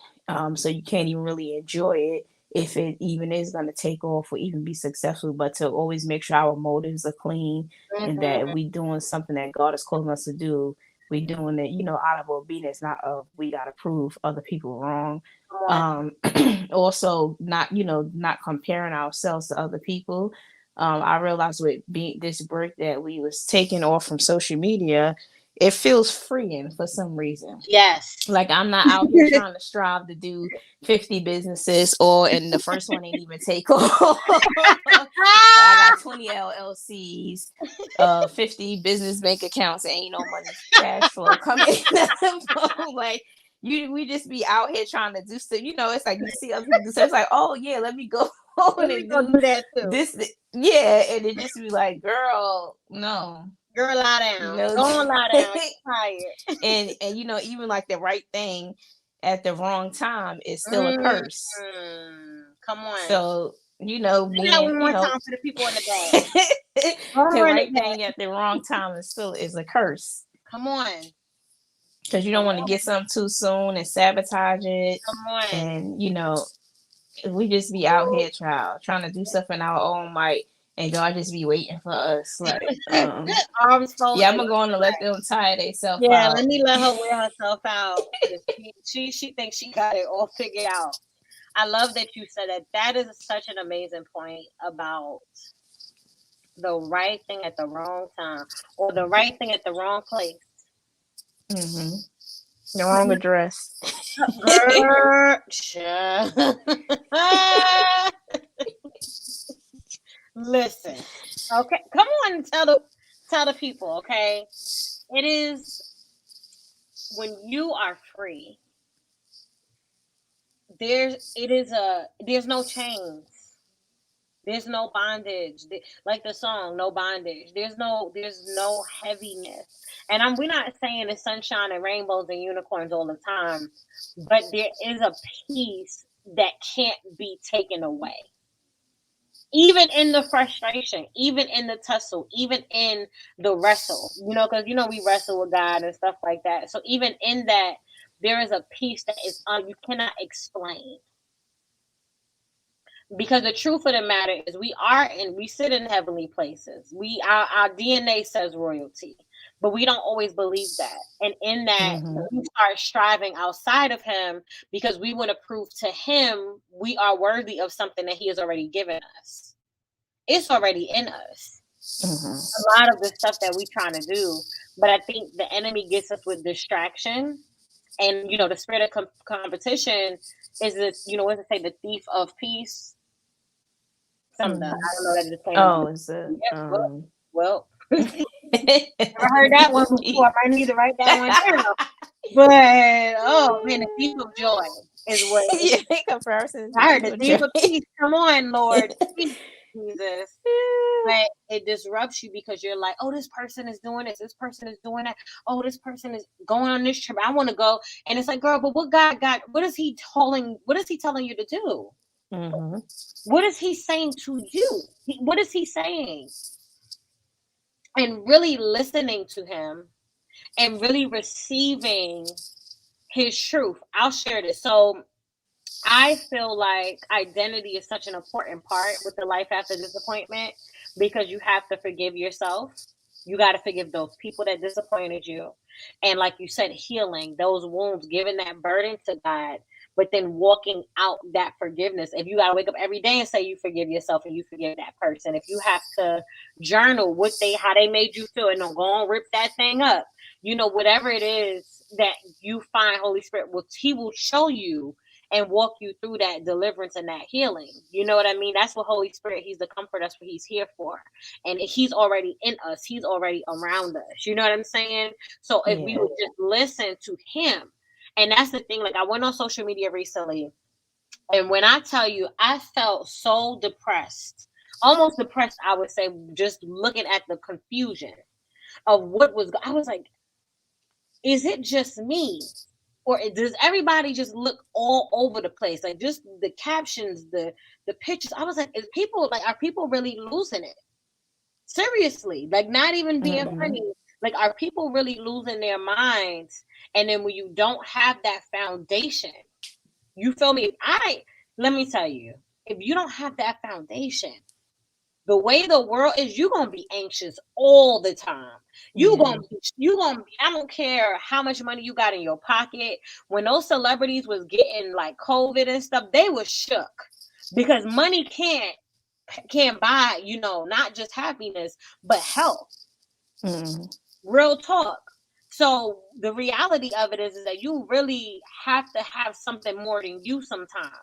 so you can't even really enjoy it if it even is going to take off or even be successful. But to always make sure our motives are clean and that
Mm-hmm.
we doing something that God is calling us to do, we doing it out of obedience, not of we got to prove other people wrong.
Come on.
Also not comparing ourselves to other people. I realized with being this break that we was taking off from social media, it feels freeing for some reason.
Yes.
Like I'm not out here trying to strive to do 50 businesses and the first one ain't even take off. I got 20 LLCs, 50 business bank accounts, and ain't no money cash flow coming in. Like we just be out here trying to do stuff. It's like you see other people do stuff. It's like, oh yeah, let me go on
Let me
and
go
do
do that too.
this. Yeah, and it just be like, girl, no,
Girl, lie
you
down.
know.
Go on, lie down. You're tired.
and even like the right thing at the wrong time is still a
Mm,
curse.
come on.
So
Say that
being
one more time for the people in the back.
the
Run
right
it back.
thing at the wrong time is a curse.
Come on.
Because you don't want to get something too soon and sabotage it.
Come on.
And, we just be out here trying to do stuff in our own might. And God just be waiting for us. Like,
arms folded.
Yeah, I'm going to let them tire themselves out.
Yeah, let me let her wear herself out. She thinks she got it all figured out. I love that you said that. That is such an amazing point about the right thing at the wrong time or the right thing at the wrong place.
Mm-hmm. The wrong address.
Listen, okay, come on and tell the people, okay? It is when you are free. There's no chains. There's no bondage. Like the song, no bondage. There's no heaviness. And we're not saying it's sunshine and rainbows and unicorns all the time, but there is a peace that can't be taken away. Even in the frustration, even in the tussle, even in the wrestle, because we wrestle with God and stuff like that. So even in that, there is a peace that is you cannot explain. Because the truth of the matter is we sit in heavenly places. Our DNA says royalty, but we don't always believe that. And in that, we start striving outside of him because we want to prove to him we are worthy of something that he has already given us. It's already in us. A lot of the stuff that we trying to do, but I think the enemy gets us with distraction. And the spirit of competition is what does it say? The thief of peace. Something. I don't know, that just came.
Oh, is it?
Well, never heard that one before. I might need to write that one down. But oh man, the thief of joy is what.
Comparison.
I heard the thief of peace. Come on, Lord, Jesus. But it disrupts you because you're like, oh, this person is doing this. This person is doing that. Oh, this person is going on this trip. I want to go. And it's like, girl, but what God got? What is he telling you to do? What is he saying to you? What is he saying? And really listening to him and really receiving his truth. I'll share this. So I feel like identity is such an important part with the life after disappointment because you have to forgive yourself. You got to forgive those people that disappointed you. And like you said, healing those wounds, giving that burden to God, but then walking out that forgiveness. If you got to wake up every day and say you forgive yourself and you forgive that person, if you have to journal how they made you feel and don't go and rip that thing up, whatever it is that you find Holy Spirit he will show you and walk you through that deliverance and that healing. You know what I mean? That's what Holy Spirit, he's the comfort. That's what he's here for. And he's already in us. He's already around us. You know what I'm saying? So if we would just listen to him, and that's the thing, like I went on social media recently, and when I tell you, I felt so depressed, almost depressed, I would say, just looking at the confusion of I was like, is it just me? Or does everybody just look all over the place? Like just the captions, the pictures. I was like, are people really losing it? Seriously, like not even being funny. Like, are people really losing their minds? And then when you don't have that foundation, you feel me? Let me tell you, if you don't have that foundation, the way the world is, you're gonna be anxious all the time. You gonna be, I don't care how much money you got in your pocket. When those celebrities was getting like COVID and stuff, they was shook because money can't buy, not just happiness, but health. Real talk. So the reality of it is that you really have to have something more than you sometimes.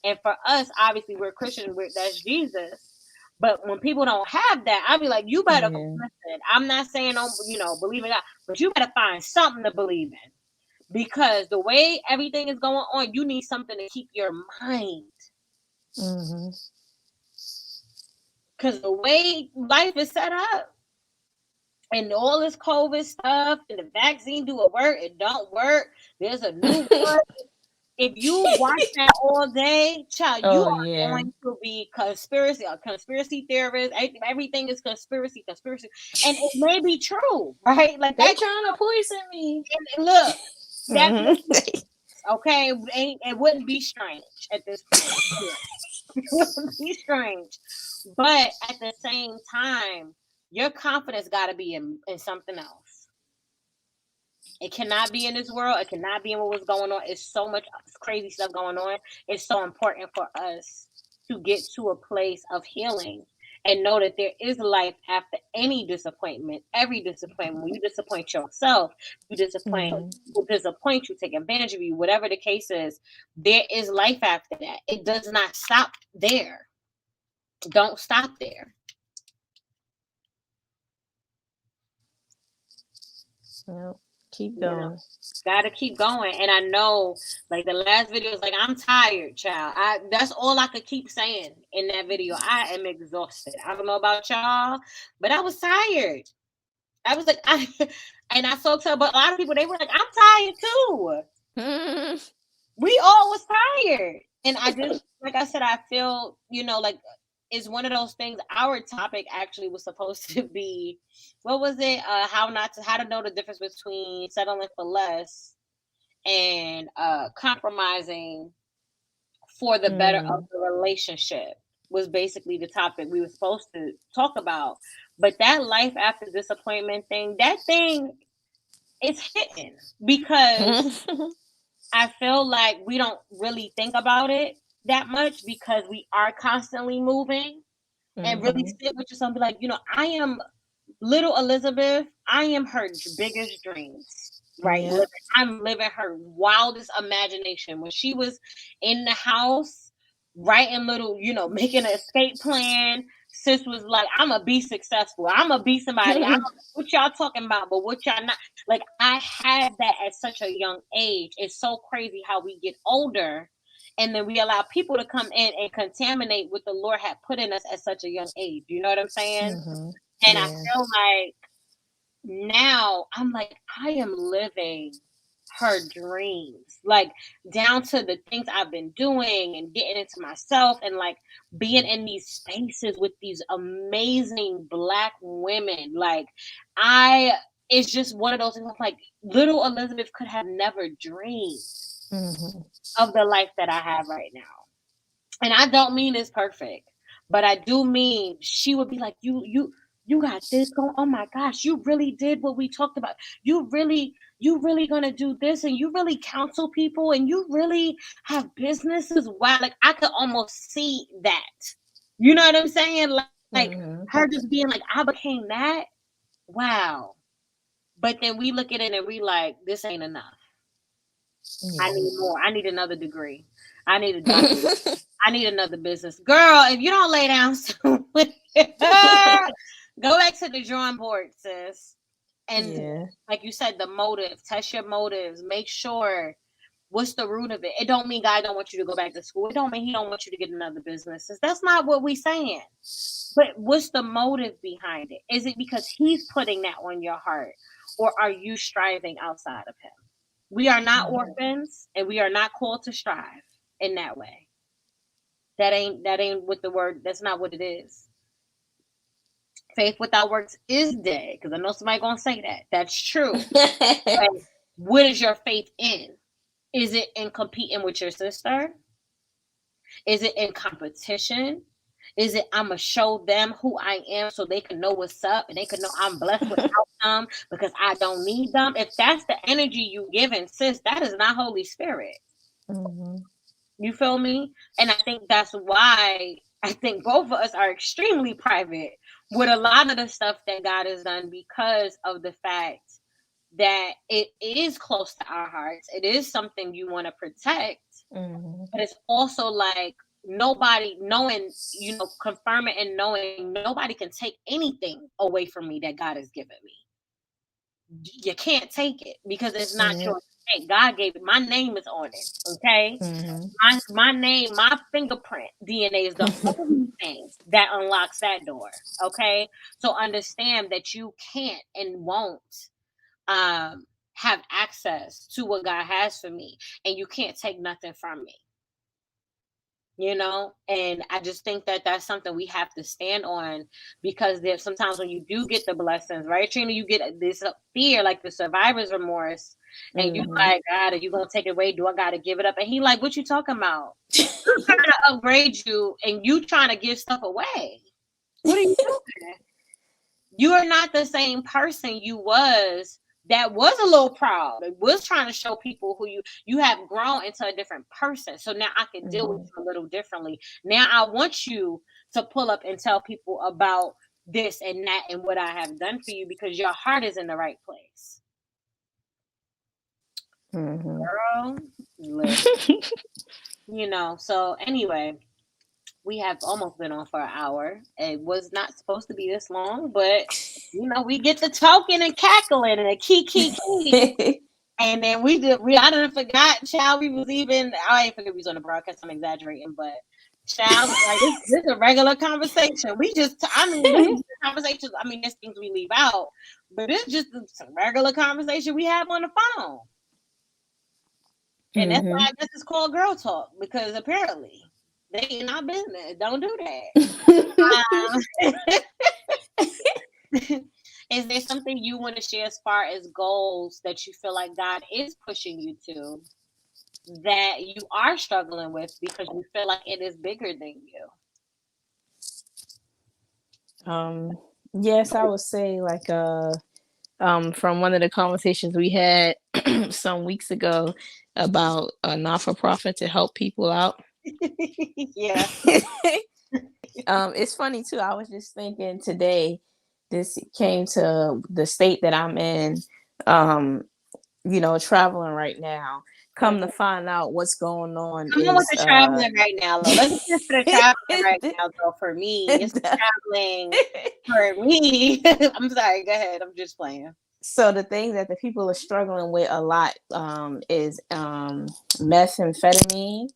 And for us, obviously, we're Christian. That's Jesus. But when people don't have that, I'll be like, you better listen. I'm not saying don't, believe in God, but you better find something to believe in. Because the way everything is going on, you need something to keep your mind. Because the way life is set up, and all this COVID stuff, and the vaccine do it work, it don't work. There's a new one. if you watch that all day, child, you
Oh
are
yeah.
going to be conspiracy theorist. Everything is conspiracy, and it may be true, right? Like
They
that.
trying to poison me.
And look, that
Mhm.
okay, it wouldn't be strange at this point. It wouldn't be strange, but at the same time, your confidence got to be in something else. It cannot be in this world. It cannot be in what was going on. It's so much crazy stuff going on. It's so important for us to get to a place of healing and know that there is life after any disappointment. Every disappointment. When you disappoint yourself, you disappoint people disappoint you, take advantage of you, whatever the case is, there is life after that. It does not stop there. Don't stop there.
Yep. Keep going.
Gotta keep going. And I know, like the last video was like, I'm tired, child. That's all I could keep saying in that video. I am exhausted. I don't know about y'all, but I was tired. I was like, and I spoke to a lot of people. They were like, I'm tired too. We all was tired. And I just, like I said, I feel, like it's one of those things. Our topic actually was supposed to be, what was it? How to know the difference between settling for less and compromising for the better of the relationship was basically the topic we were supposed to talk about. But that life after disappointment thing, that thing is hitting because I feel like we don't really think about it that much because we are constantly moving and really sit with yourself and be like, I am little Elizabeth. I am her biggest dreams. Right.
Yep.
I'm living her wildest imagination. When she was in the house, writing little, making an escape plan, sis was like, I'm going to be successful. I'm going to be somebody. I don't know what y'all talking about, but what y'all not. Like, I had that at such a young age. It's so crazy how we get older and then we allow people to come in and contaminate what the Lord had put in us at such a young age. You know what I'm saying? And I feel like now I'm like, I am living her dreams, like down to the things I've been doing and getting into myself and like being in these spaces with these amazing Black women. Like it's just one of those things. Like little Elizabeth could have never dreamed of the life that I have right now. And I don't mean it's perfect, but I do mean she would be like, you got this going. Oh my gosh, you really did what we talked about. You really gonna do this, and you really counsel people, and you really have businesses. Wow, like I could almost see that. You know what I'm saying? Like her just being like, I became that. Wow. But then we look at it and we like, this ain't enough. Yeah. I need more. I need another degree. I need a doctorate. I need another business. Girl, if you don't lay down soon, go back to the drawing board, sis. And like you said, the motive, test your motives, make sure what's the root of it. It don't mean God don't want you to go back to school. It don't mean he don't want you to get another business. That's not what we saying. But what's the motive behind it? Is it because he's putting that on your heart? Or are you striving outside of him? We are not orphans and we are not called to strive in that way. That ain't what the word, that's not what it is. Faith without works is dead. Because I know somebody gonna say that. That's true. But what is your faith in? Is it in competing with your sister? Is it in competition? Is it I'm gonna show them who I am so they can know what's up and they can know I'm blessed without them because I don't need them? If that's the energy you giving, sis, that is not Holy Spirit. You feel me? And I think that's why I think both of us are extremely private with a lot of the stuff that God has done because of the fact that it is close to our hearts. It is something you want to protect, but it's also like nobody knowing, confirming and knowing nobody can take anything away from me that God has given me. You can't take it because it's not yours. Hey, God gave it. My name is on it. Okay. My name, my fingerprint DNA is the only thing that unlocks that door. Okay. So understand that you can't and won't have access to what God has for me, and you can't take nothing from me. And I just think that that's something we have to stand on, because there's sometimes when you do get the blessings, right, Trina, you get this fear, like the survivor's remorse, and you like, God, are you gonna take it away? Do I gotta give it up? And he like, what you talking about? I'm trying to upgrade you, and you trying to give stuff away. What are you doing? You are not the same person you was that was a little proud. It was trying to show people who you have grown into a different person. So now I can deal with you a little differently. Now I want you to pull up and tell people about this and that and what I have done for you, because your heart is in the right place. Girl, listen. So anyway, we have almost been on for an hour. It was not supposed to be this long, but we get to talking and cackling and a key. And then I done forgot, child, I ain't forget we was on the broadcast, I'm exaggerating, but child, like this is a regular conversation. This is conversations, there's things we leave out, but it's just some regular conversation we have on the phone. And that's why I guess it's called Girl Talk, because apparently they ain't our business. Don't do that. Is there something you want to share as far as goals that you feel like God is pushing you to, that you are struggling with because you feel like it is bigger than
you? Yes, I would say like from one of the conversations we had some weeks ago about a not-for-profit to help people out.
Yeah.
It's funny too. I was just thinking today, this came to the state that I'm in, traveling right now. Come to find out what's going on.
Come on with the traveling right now, though. Let's get to the traveling right now, though. For me, it's traveling for me. I'm sorry. Go ahead. I'm just playing.
So the thing that the people are struggling with a lot is methamphetamine.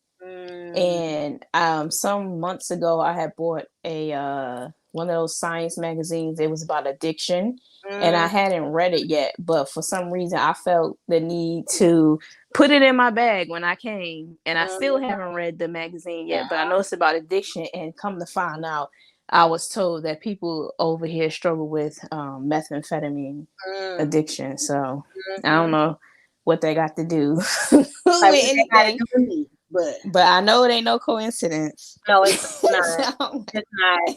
And some months ago, I had bought a one of those science magazines. It was about addiction, and I hadn't read it yet. But for some reason, I felt the need to put it in my bag when I came, and I still haven't read the magazine yet. But I know it's about addiction, and come to find out, I was told that people over here struggle with methamphetamine addiction. So I don't know what they got to do with anything. But I know it ain't no coincidence.
No, it's not. It's not.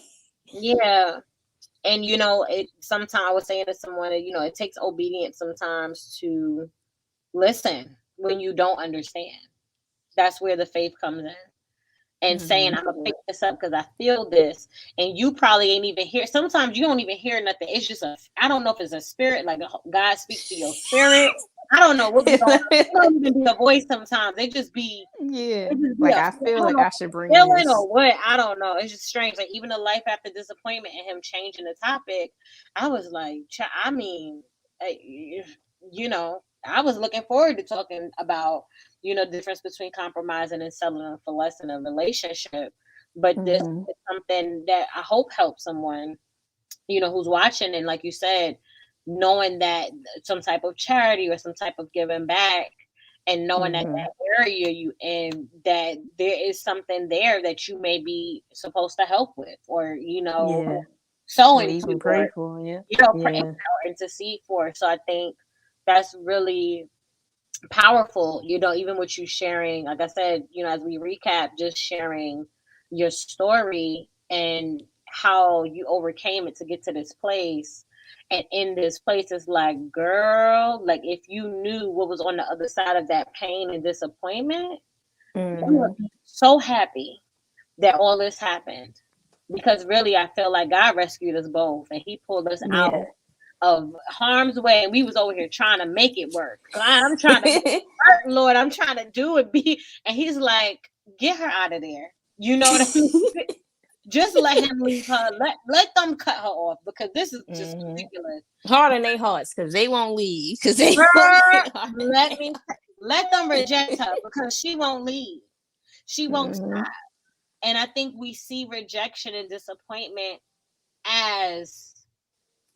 Yeah. And sometimes I was saying to someone that, it takes obedience sometimes to listen when you don't understand. That's where the faith comes in. And saying, I'm gonna pick this up because I feel this, and you probably ain't even hear. Sometimes you don't even hear nothing. It's just I don't know if it's a spirit, like God speaks to your spirit. I don't know what be going on. It don't even be a voice sometimes. It just be
like I feel like I should bring
feeling
this.
or what. I don't know. It's just strange. Like even the life after disappointment and him changing the topic, I was like, I was looking forward to talking about the difference between compromising and settling for less in a relationship. But this is something that I hope helps someone, who's watching, and like you said, knowing that some type of charity or some type of giving back, and knowing that area you in, that there is something there that you may be supposed to help with, or so
even pray for,
pray or intercede for. So I think that's really powerful, even with you sharing, like I said, as we recap, just sharing your story and how you overcame it to get to this place. And in this place, it's like, girl, like if you knew what was on the other side of that pain and disappointment, you would be so happy that all this happened. Because really, I feel like God rescued us both, and he pulled us out of harm's way, and we was over here trying to make it work. I'm trying to make it work, Lord. I'm trying to do it. And he's like, get her out of there. You know what I mean? Just let him leave her. Let them cut her off, because this is just ridiculous.
Hard in their hearts, because they won't leave. Because
let them reject her, because she won't leave. She won't stop. And I think we see rejection and disappointment as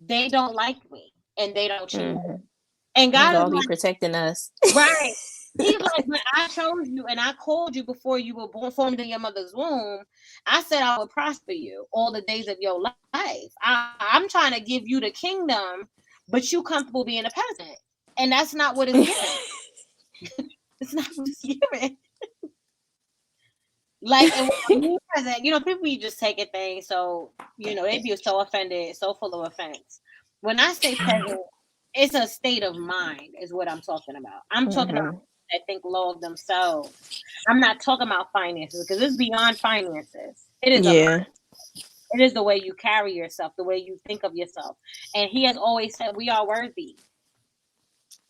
they don't like me and they don't choose me. And
And
God is
God be
like,
protecting us.
right. He's like, when I chose you and I called you before you were born, formed in your mother's womb, I said I would prosper you all the days of your life. I'm trying to give you the kingdom, but you comfortable being a peasant. And that's not what it's given. It's not what it's given. Like, and what I mean by that, people you just take a thing, so, they be so offended, so full of offense. When I say peasant, it's a state of mind, is what I'm talking about. I'm talking about that think low of themselves. I'm not talking about finances, because it's beyond finances. It is a mind. It is the way you carry yourself, the way you think of yourself. And he has always said, we are worthy.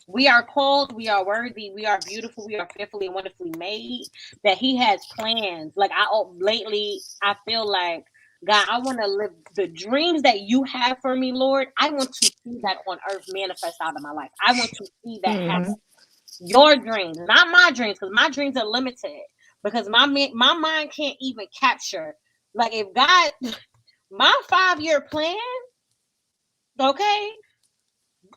We are called, we are worthy, we are beautiful, we are fearfully and wonderfully made. That he has plans. Like lately, I feel like, God, I want to live the dreams that you have for me, Lord. I want to see that on earth manifest out of my life. I want to see that happen. Your dreams, not my dreams, because my dreams are limited. Because my mind can't even capture. Like, if God, my 5-year plan, okay,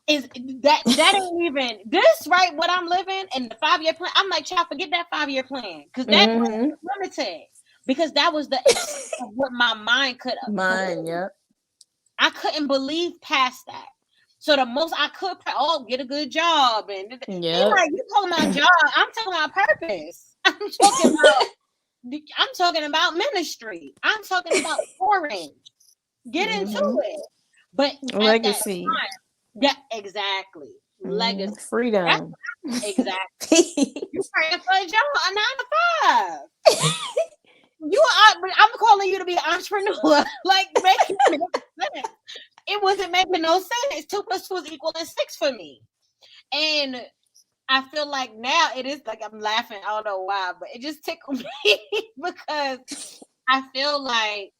is that ain't even this, right? What I'm living in the 5-year plan. I'm like, child, forget that 5-year plan, because that plan was limited. Because that was the extent of what my mind could believe.
Yep.
I couldn't believe past that. So the most I could, get a good job, and like, you talking about job? I'm talking about purpose. I'm talking about ministry. I'm talking about pouring. Get into it. But
legacy.
At that time, yeah, exactly. Legacy.
Freedom.
Exactly. You praying for a job, a 9 to 5. I'm calling you to be an entrepreneur. Like, make sense. It wasn't making no sense. 2 + 2 is equaling 6 for me. And I feel like now it is like, I'm laughing. I don't know why, but it just tickled me because I feel like,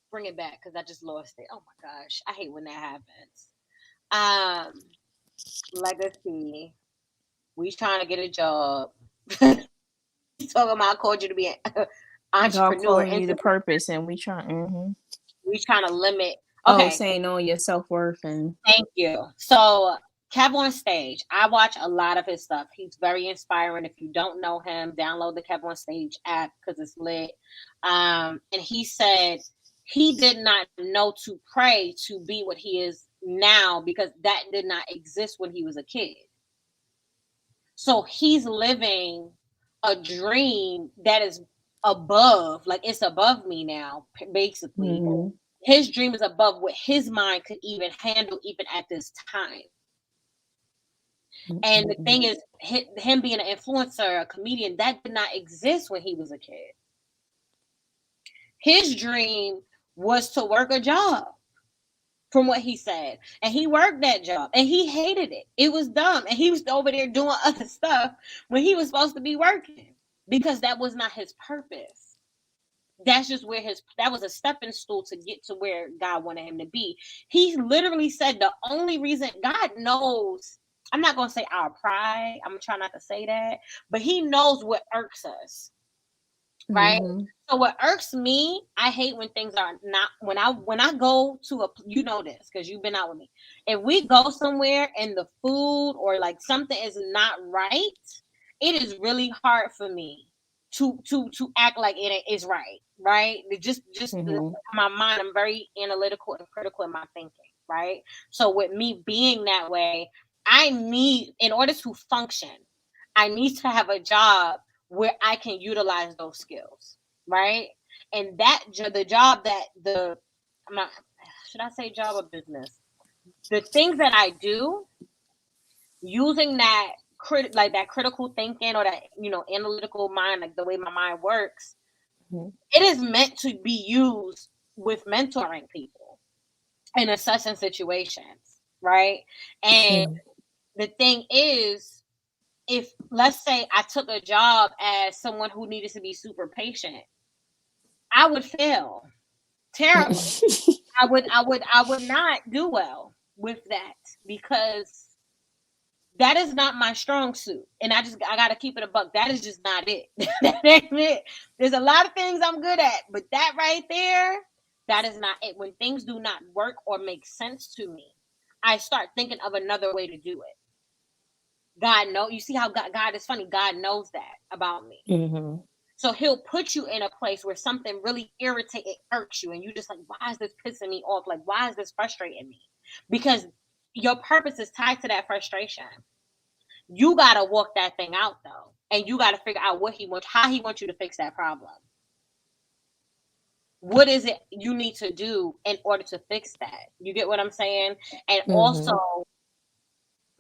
bring it back because I just lost it. Oh my gosh, I hate when that happens. Legacy. We trying to get a job. Talking about, I called you to be an entrepreneur.
God calling you the purpose, and we trying.
We trying to limit.
Okay, saying on your self-worth. And
thank you. So Kev on Stage, I watch a lot of his stuff. He's very inspiring. If you don't know him, download the Kev on Stage app because it's lit. And he said he did not know to pray to be what he is now, because that did not exist when he was a kid. So he's living a dream that is above, like, it's above me now, basically. His dream is above what his mind could even handle, even at this time. And the thing is, him being an influencer, a comedian, that did not exist when he was a kid. His dream was to work a job, from what he said. And he worked that job and he hated it. It was dumb. And he was over there doing other stuff when he was supposed to be working, because that was not his purpose. That's just where that was a stepping stool to get to where God wanted him to be. He literally said the only reason God knows, I'm not going to say our pride. I'm trying not to say that, but he knows what irks us. Right. So what irks me, I hate when things are not, when I go to this because you've been out with me. If we go somewhere and the food or like something is not right, it is really hard for me to act like it is right. Right. Just my mind, I'm very analytical and critical in my thinking. Right. So with me being that way, in order to function, I need to have a job where I can utilize those skills, right? And the job should I say job or business? The things that I do, using that critical thinking or that, analytical mind, like the way my mind works, it is meant to be used with mentoring people in assessing situations, right? And the thing is, if let's say I took a job as someone who needed to be super patient, I would fail terribly. I would not do well with that, because that is not my strong suit. And I got to keep it a buck. That is just not it. That ain't it. There's a lot of things I'm good at, but that right there, that is not it. When things do not work or make sense to me, I start thinking of another way to do it. God know. You see how God is funny. God knows that about me.
Mm-hmm.
So he'll put you in a place where something really irritates, it irks you, and you just like, why is this pissing me off? Like, why is this frustrating me? Because your purpose is tied to that frustration. You gotta walk that thing out though, and you gotta figure out what he wants, how he wants you to fix that problem. What is it you need to do in order to fix that? You get what I'm saying? And
Mm-hmm.
also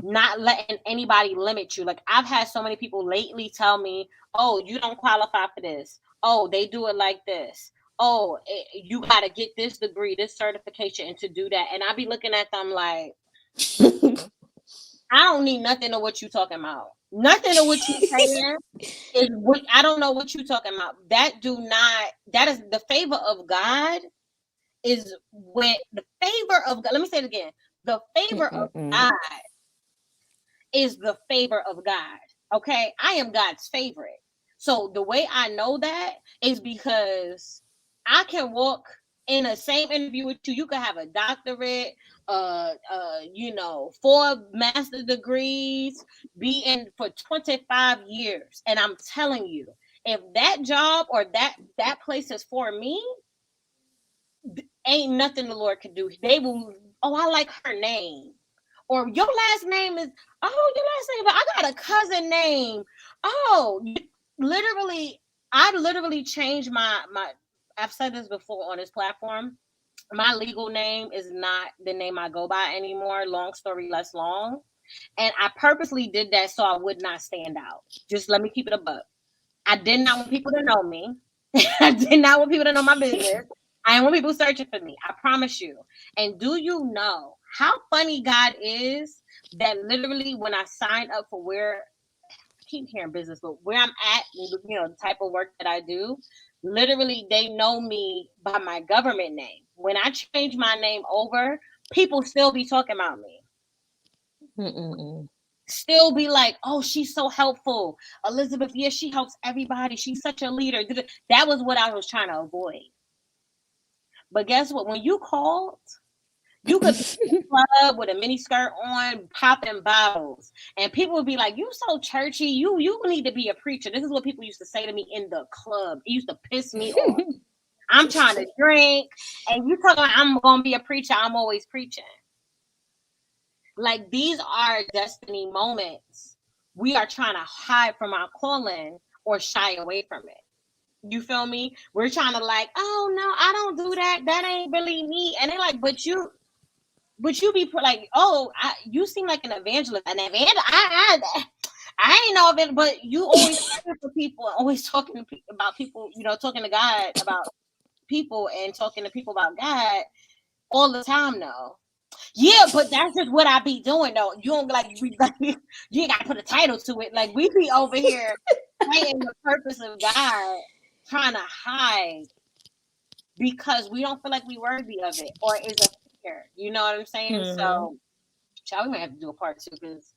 not letting anybody limit you. Like I've had so many people lately tell me, "Oh, you don't qualify for this. Oh, they do it like this. Oh, you got to get this degree, this certification, and to do that." And I be looking at them like, I don't need nothing of what you talking about. Nothing of what you saying is what I don't know what you talking about. That is the favor of God is when the favor of God. Let me say it again. The favor of
Mm-mm-mm.
God is the favor of God. Okay, I am God's favorite. So the way I know that is because I can walk in the same interview with you. You could have a doctorate, four master degrees, be in for 25 years, and I'm telling you, if that job or that place is for me, ain't nothing the Lord could do. They will. Oh, I like her name. Or your last name is, oh, your last name, but I got a cousin name. Oh, literally, I literally changed my. I've said this before on this platform. My legal name is not the name I go by anymore. Long story less long, and I purposely did that so I would not stand out. Just let me keep it a buck. I did not want people to know me. I did not want people to know my business. I didn't want people searching for me. I promise you. And do you know how funny God is that literally when I signed up for where I keep hearing business, but where I'm at, the type of work that I do, literally they know me by my government name. When I change my name over, people still be talking about me.
Mm-mm-mm.
Still be like, oh, she's so helpful. Elizabeth, yeah, she helps everybody. She's such a leader. That was what I was trying to avoid. But guess what? When you called, you could be in a club with a mini skirt on, popping bottles, and people would be like, "You so churchy. You need to be a preacher." This is what people used to say to me in the club. It used to piss me off. I'm trying to drink, and you talking like I'm gonna be a preacher. I'm always preaching. Like these are destiny moments. We are trying to hide from our calling or shy away from it. You feel me? We're trying to like, oh no, I don't do that. That ain't really me. And they're like, but you be like, oh, you seem like an evangelist. An evangelist? I ain't know of it, but you always praying for people, always talking about people, talking to God about people and talking to people about God all the time, though. Yeah, but that's just what I be doing, though. You don't you ain't got to put a title to it. Like we be over here saying the purpose of God, trying to hide because we don't feel like we worthy of it or is a fear. You know what I'm saying?
Mm-hmm.
So, child, we might have to do a part 2 because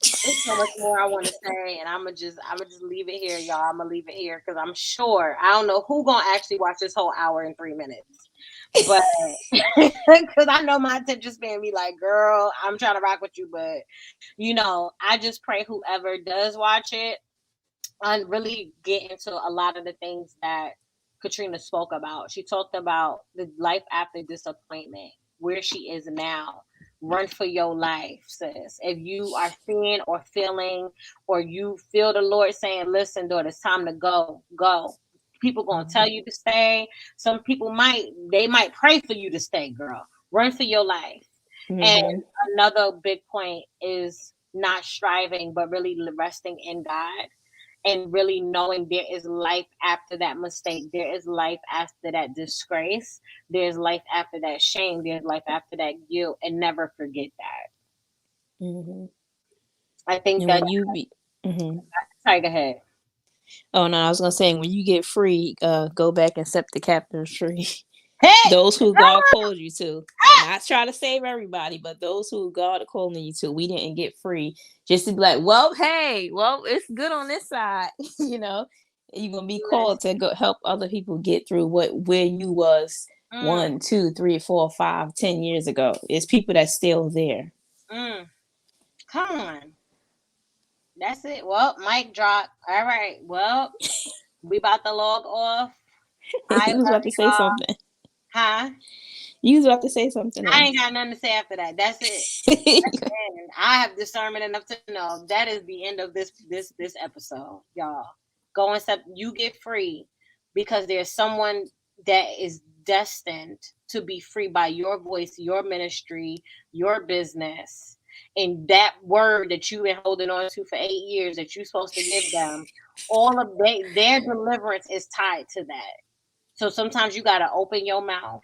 there's so much more I want to say, and I'm gonna just leave it here, y'all. I'm gonna leave it here because I'm sure I don't know who gonna actually watch this whole hour and 3 minutes, but because I know my attention span be like, girl, I'm trying to rock with you, but I just pray whoever does watch it and really get into a lot of the things that Katrina spoke about. She talked about the life after disappointment, where she is now. Run for your life, sis. If you are seeing or feeling, or you feel the Lord saying, listen, daughter, it's time to go, go. People gonna tell you to stay. Some people they might pray for you to stay, girl. Run for your life. And
Mm-hmm.
another big point is not striving, but really resting in God and really knowing there is life after that mistake. There is life after that disgrace. There's life after that shame. There's life after that guilt. And never forget that.
Mm-hmm.
I think
And
that.
when you be, mm-hmm.
Sorry, go ahead.
Oh no, I was gonna say when you get free, go back and set the captain's free.
Hey!
Those who God called you to. Not try to save everybody, but those who God called you to. We didn't get free just to be like, well, hey, well, it's good on this side, You're gonna be called to go help other people get through where you was
Mm,
1, 2, 3, 4, 5, 10 years ago. It's people that's still there.
mm. Come on. That's it. Well, mic drop. All right. Well, we about to log off. I
You was
love
about to say
y'all.
something.
Huh?
You was about to say something
I
else.
ain't got nothing to say after that. That's it. And I have discernment enough to know that is the end of this episode, y'all. Go and step. You get free because there's someone that is destined to be free by your voice, your ministry, your business, and that word that you've been holding on to for 8 years that you're supposed to give them. All of their deliverance is tied to that. So sometimes you got to open your mouth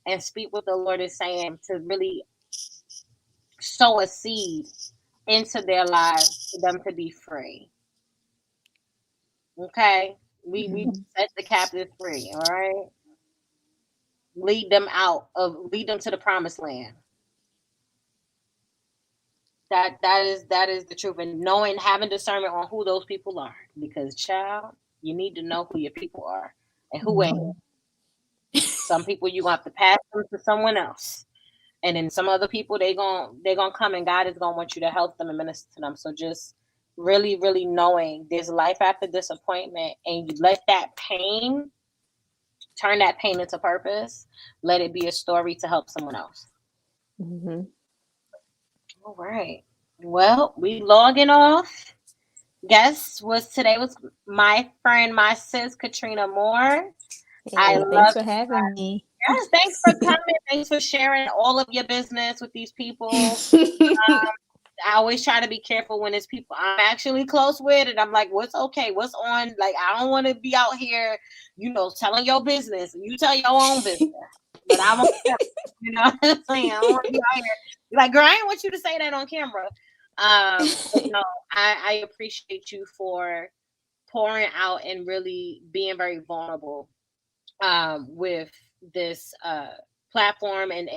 and speak what the Lord is saying to really sow a seed into their lives for them to be free. Okay? We
Mhm.
set the captives free, all right? Lead them to the promised land. That is the truth. And knowing having discernment on who those people are. Because child, you need to know who your people are and who ain't.
Mhm.
Some people you gonna have to pass them to someone else. And then some other people they gonna come and God is gonna want you to help them and minister to them. So just really, really knowing there's life after disappointment, and you let that pain turn that pain into purpose. Let it be a story to help someone else.
Mhm.
All right. Well, we logging off. Guest was my friend, my sis Katrina Moore. I
Hey, thanks
love
for
you.
having me.
Yes, thanks for coming. Thanks for sharing all of your business with these people. I always try to be careful when it's people I'm actually close with, and I'm like, what's okay, what's on? Like, I don't want to be out here, telling your business. You tell your own business, but I won't. What I'm saying? I don't want to be out here. Be like, girl, I didn't want you to say that on camera. But no, I appreciate you for pouring out and really being very vulnerable with this platform and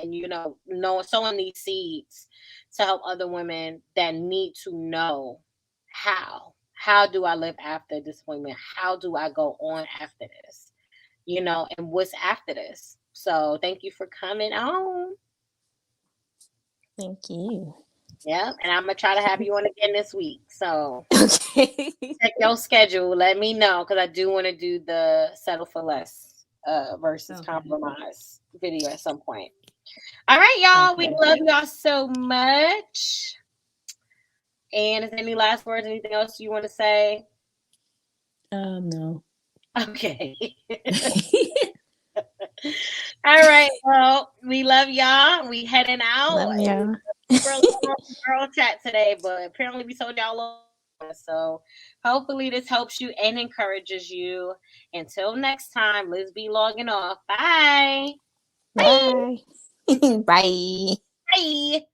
sowing these seeds to help other women that need to know how do I live after disappointment, how do I go on after this, and what's after this. So thank you for coming on.
Thank you.
Yeah, and I'm gonna try to have you on again this week, so
Okay.
check your schedule, let me know, because I do want to do the settle for less versus
Okay.
compromise video at some point. All right, y'all. We
Okay.
love y'all so much. And is there any last words? Anything else you want to say?
No.
Okay. All right. Well, we love y'all. We heading out.
Love
It was
y'all.
a super long girl chat today, but apparently we told y'all a lot. So hopefully this helps you and encourages you. Until next time, let's be logging off. Bye. Bye.
Bye. Bye.
Bye.